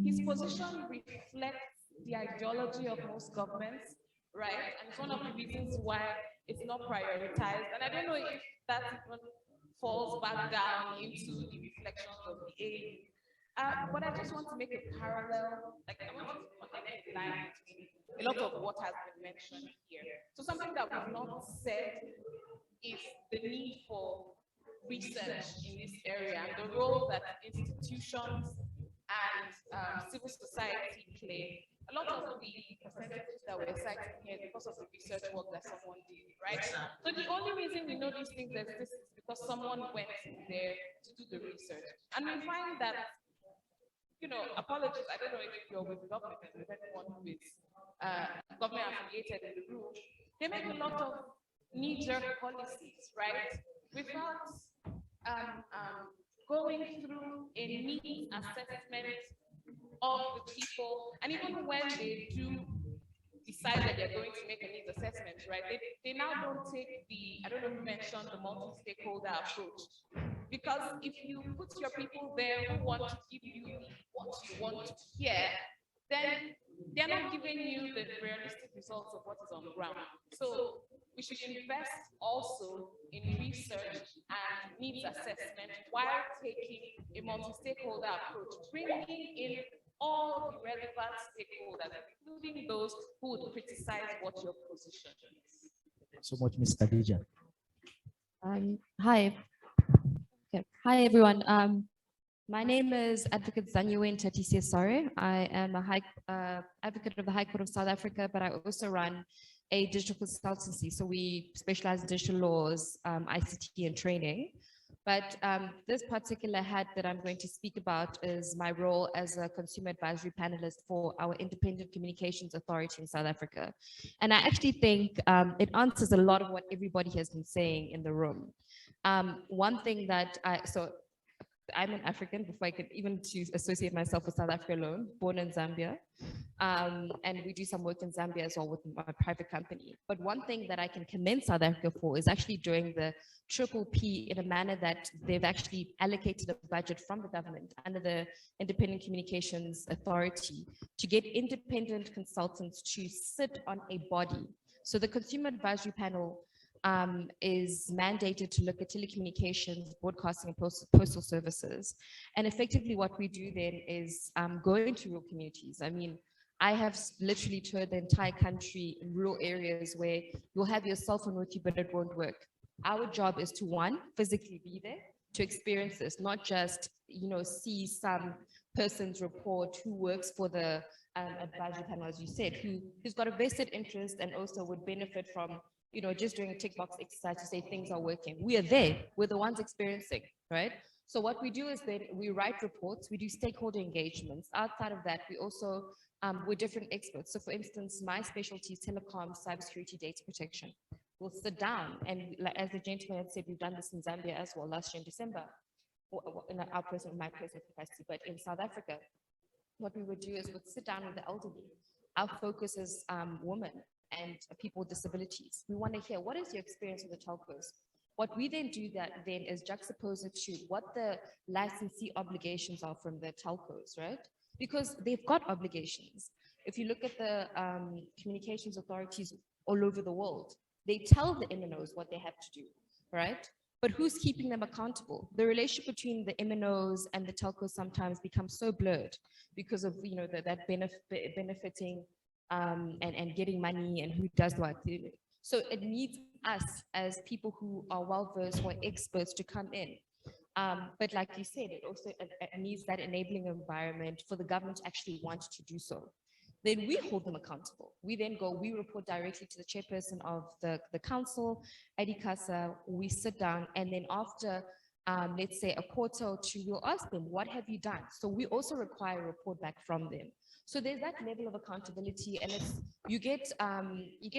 his position reflects the ideology of most governments, right? And it's one of the reasons why it's not prioritized. And I don't know if that even falls back down into the reflections of the AU. But I just want to make a parallel, like I want to connect the line between a lot of what has been mentioned here. So something that we've not said is the need for research in this area and the role that institutions and civil society play. A lot of the percentages that we're citing here is because of the research work that someone did, right? So the only reason we know these things exist is because someone went there to do the research. And we find that, you know, apologies, I don't know if you're with government, with anyone who is government affiliated in the room, they make a lot of knee-jerk policies, right? Without going through a needs assessment of the people, and even when they do decide that they're going to make a needs assessment, right? They now don't take the, I don't know if you mentioned the multi-stakeholder approach. Because if you put your people there who want to give you what you want to hear, then they're not giving you the realistic results of what is on the ground. So we should invest also in research and needs assessment while taking a multi-stakeholder approach, bringing in all the relevant stakeholders, including those who would criticize what your position is. So much, Ms. Khadija. Hi. Okay. Hi, everyone. My name is Advocate Zanyuwen Tatisia Sare. I am a advocate of the High Court of South Africa, but I also run a digital consultancy. So we specialize in digital laws, ICT and training. But this particular hat that I'm going to speak about is my role as a consumer advisory panelist for our Independent Communications Authority in South Africa. And I actually think it answers a lot of what everybody has been saying in the room. One thing that I'm an African before I could even associate myself with South Africa alone, born in Zambia. And we do some work in Zambia as well with my private company. But one thing that I can commend South Africa for is actually doing the triple P in a manner that they've actually allocated a budget from the government under the Independent Communications Authority to get independent consultants to sit on a body. So the Consumer Advisory Panel is mandated to look at telecommunications, broadcasting, and postal services. And effectively what we do then is go into rural communities. I mean, I have literally toured the entire country in rural areas where you'll have your cell phone with you, but it won't work. Our job is to, one, physically be there, to experience this, not just, see some person's report who works for the advisory panel, as you said, who's got a vested interest and also would benefit from just doing a tick box exercise to say things are working. We are there, we're the ones experiencing, right? So what we do is then we write reports, we do stakeholder engagements. Outside of that, we also, we're different experts. So for instance, my specialty is telecom, cybersecurity, data protection. We'll sit down and as the gentleman had said, we've done this in Zambia as well last year in December, in my personal capacity, but in South Africa, what we would do is we'd sit down with the elderly. Our focus is women and people with disabilities. We want to hear, what is your experience with the telcos? What we then do then is juxtapose it to what the licensee obligations are from the telcos, right? Because they've got obligations. If you look at the communications authorities all over the world, they tell the MNOs what they have to do, right? But who's keeping them accountable? The relationship between the MNOs and the telcos sometimes becomes so blurred because of that benefiting and getting money and who does what. So it needs us as people who are well-versed, who are experts to come in. But like you said, it also needs that enabling environment for the government to actually want to do so. Then we hold them accountable. We then we report directly to the chairperson of the council, Adikasa, we sit down, and then after, let's say a quarter or two, we'll ask them, what have you done? So we also require a report back from them. So there's that level of accountability, and you get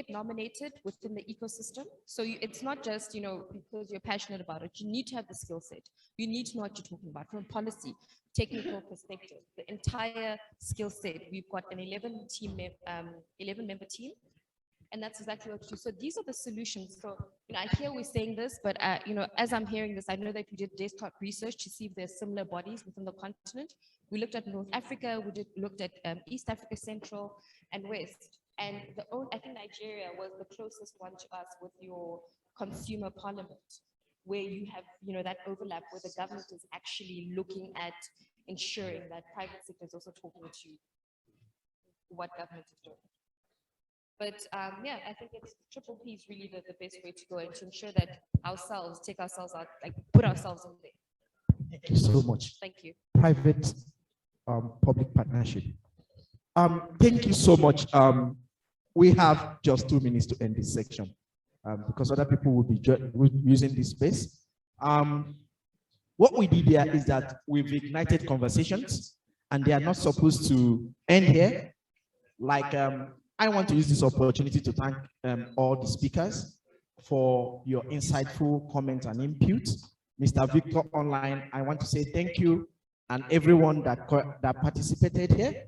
nominated within the ecosystem. So it's not just because you're passionate about it. You need to have the skill set. You need to know what you're talking about from a policy, technical perspective. The entire skill set. We've got an 11-member team, and that's exactly what we do. So these are the solutions. So I hear we're saying this, but as I'm hearing this, I know that we did desktop research to see if there's similar bodies within the continent. We looked at North Africa, we looked at East Africa, Central and West. And I think Nigeria was the closest one to us with your consumer parliament, where you have that overlap where the government is actually looking at ensuring that private sector is also talking to what government is doing. But yeah, I think it's triple P is really the best way to go and to ensure that take ourselves out, put ourselves in there. Thank you so much. Thank you. Private public partnership. Thank you so much. We have just 2 minutes to end this section because other people will be using this space. What we did here is that we've ignited conversations, and they are not supposed to end here. Like I want to use this opportunity to thank all the speakers for your insightful comments and input. Mr. Victor Online, I want to say thank you, and everyone that participated here.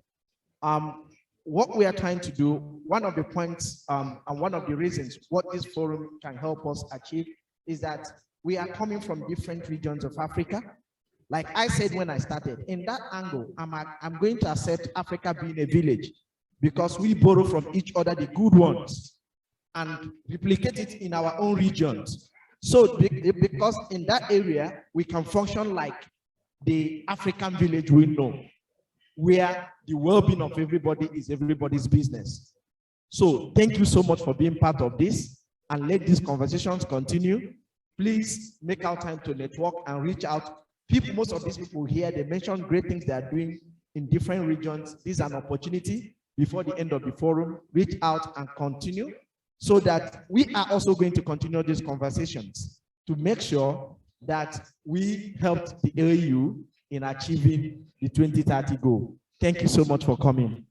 What we are trying to do, one of the points and one of the reasons what this forum can help us achieve is that we are coming from different regions of Africa. Like I said when I started, in that angle, I'm going to accept Africa being a village, because we borrow from each other the good ones and replicate it in our own regions. So because in that area, we can function like the African village we know, where the well-being of everybody is everybody's business. So thank you so much for being part of this, and let these conversations continue. Please make out time to network and reach out. People, most of these people here, they mentioned great things they are doing in different regions. This is an opportunity before the end of the forum. Reach out and continue, so that we are also going to continue these conversations to make sure that we helped the AU in achieving the 2030 goal. Thank you so much for coming.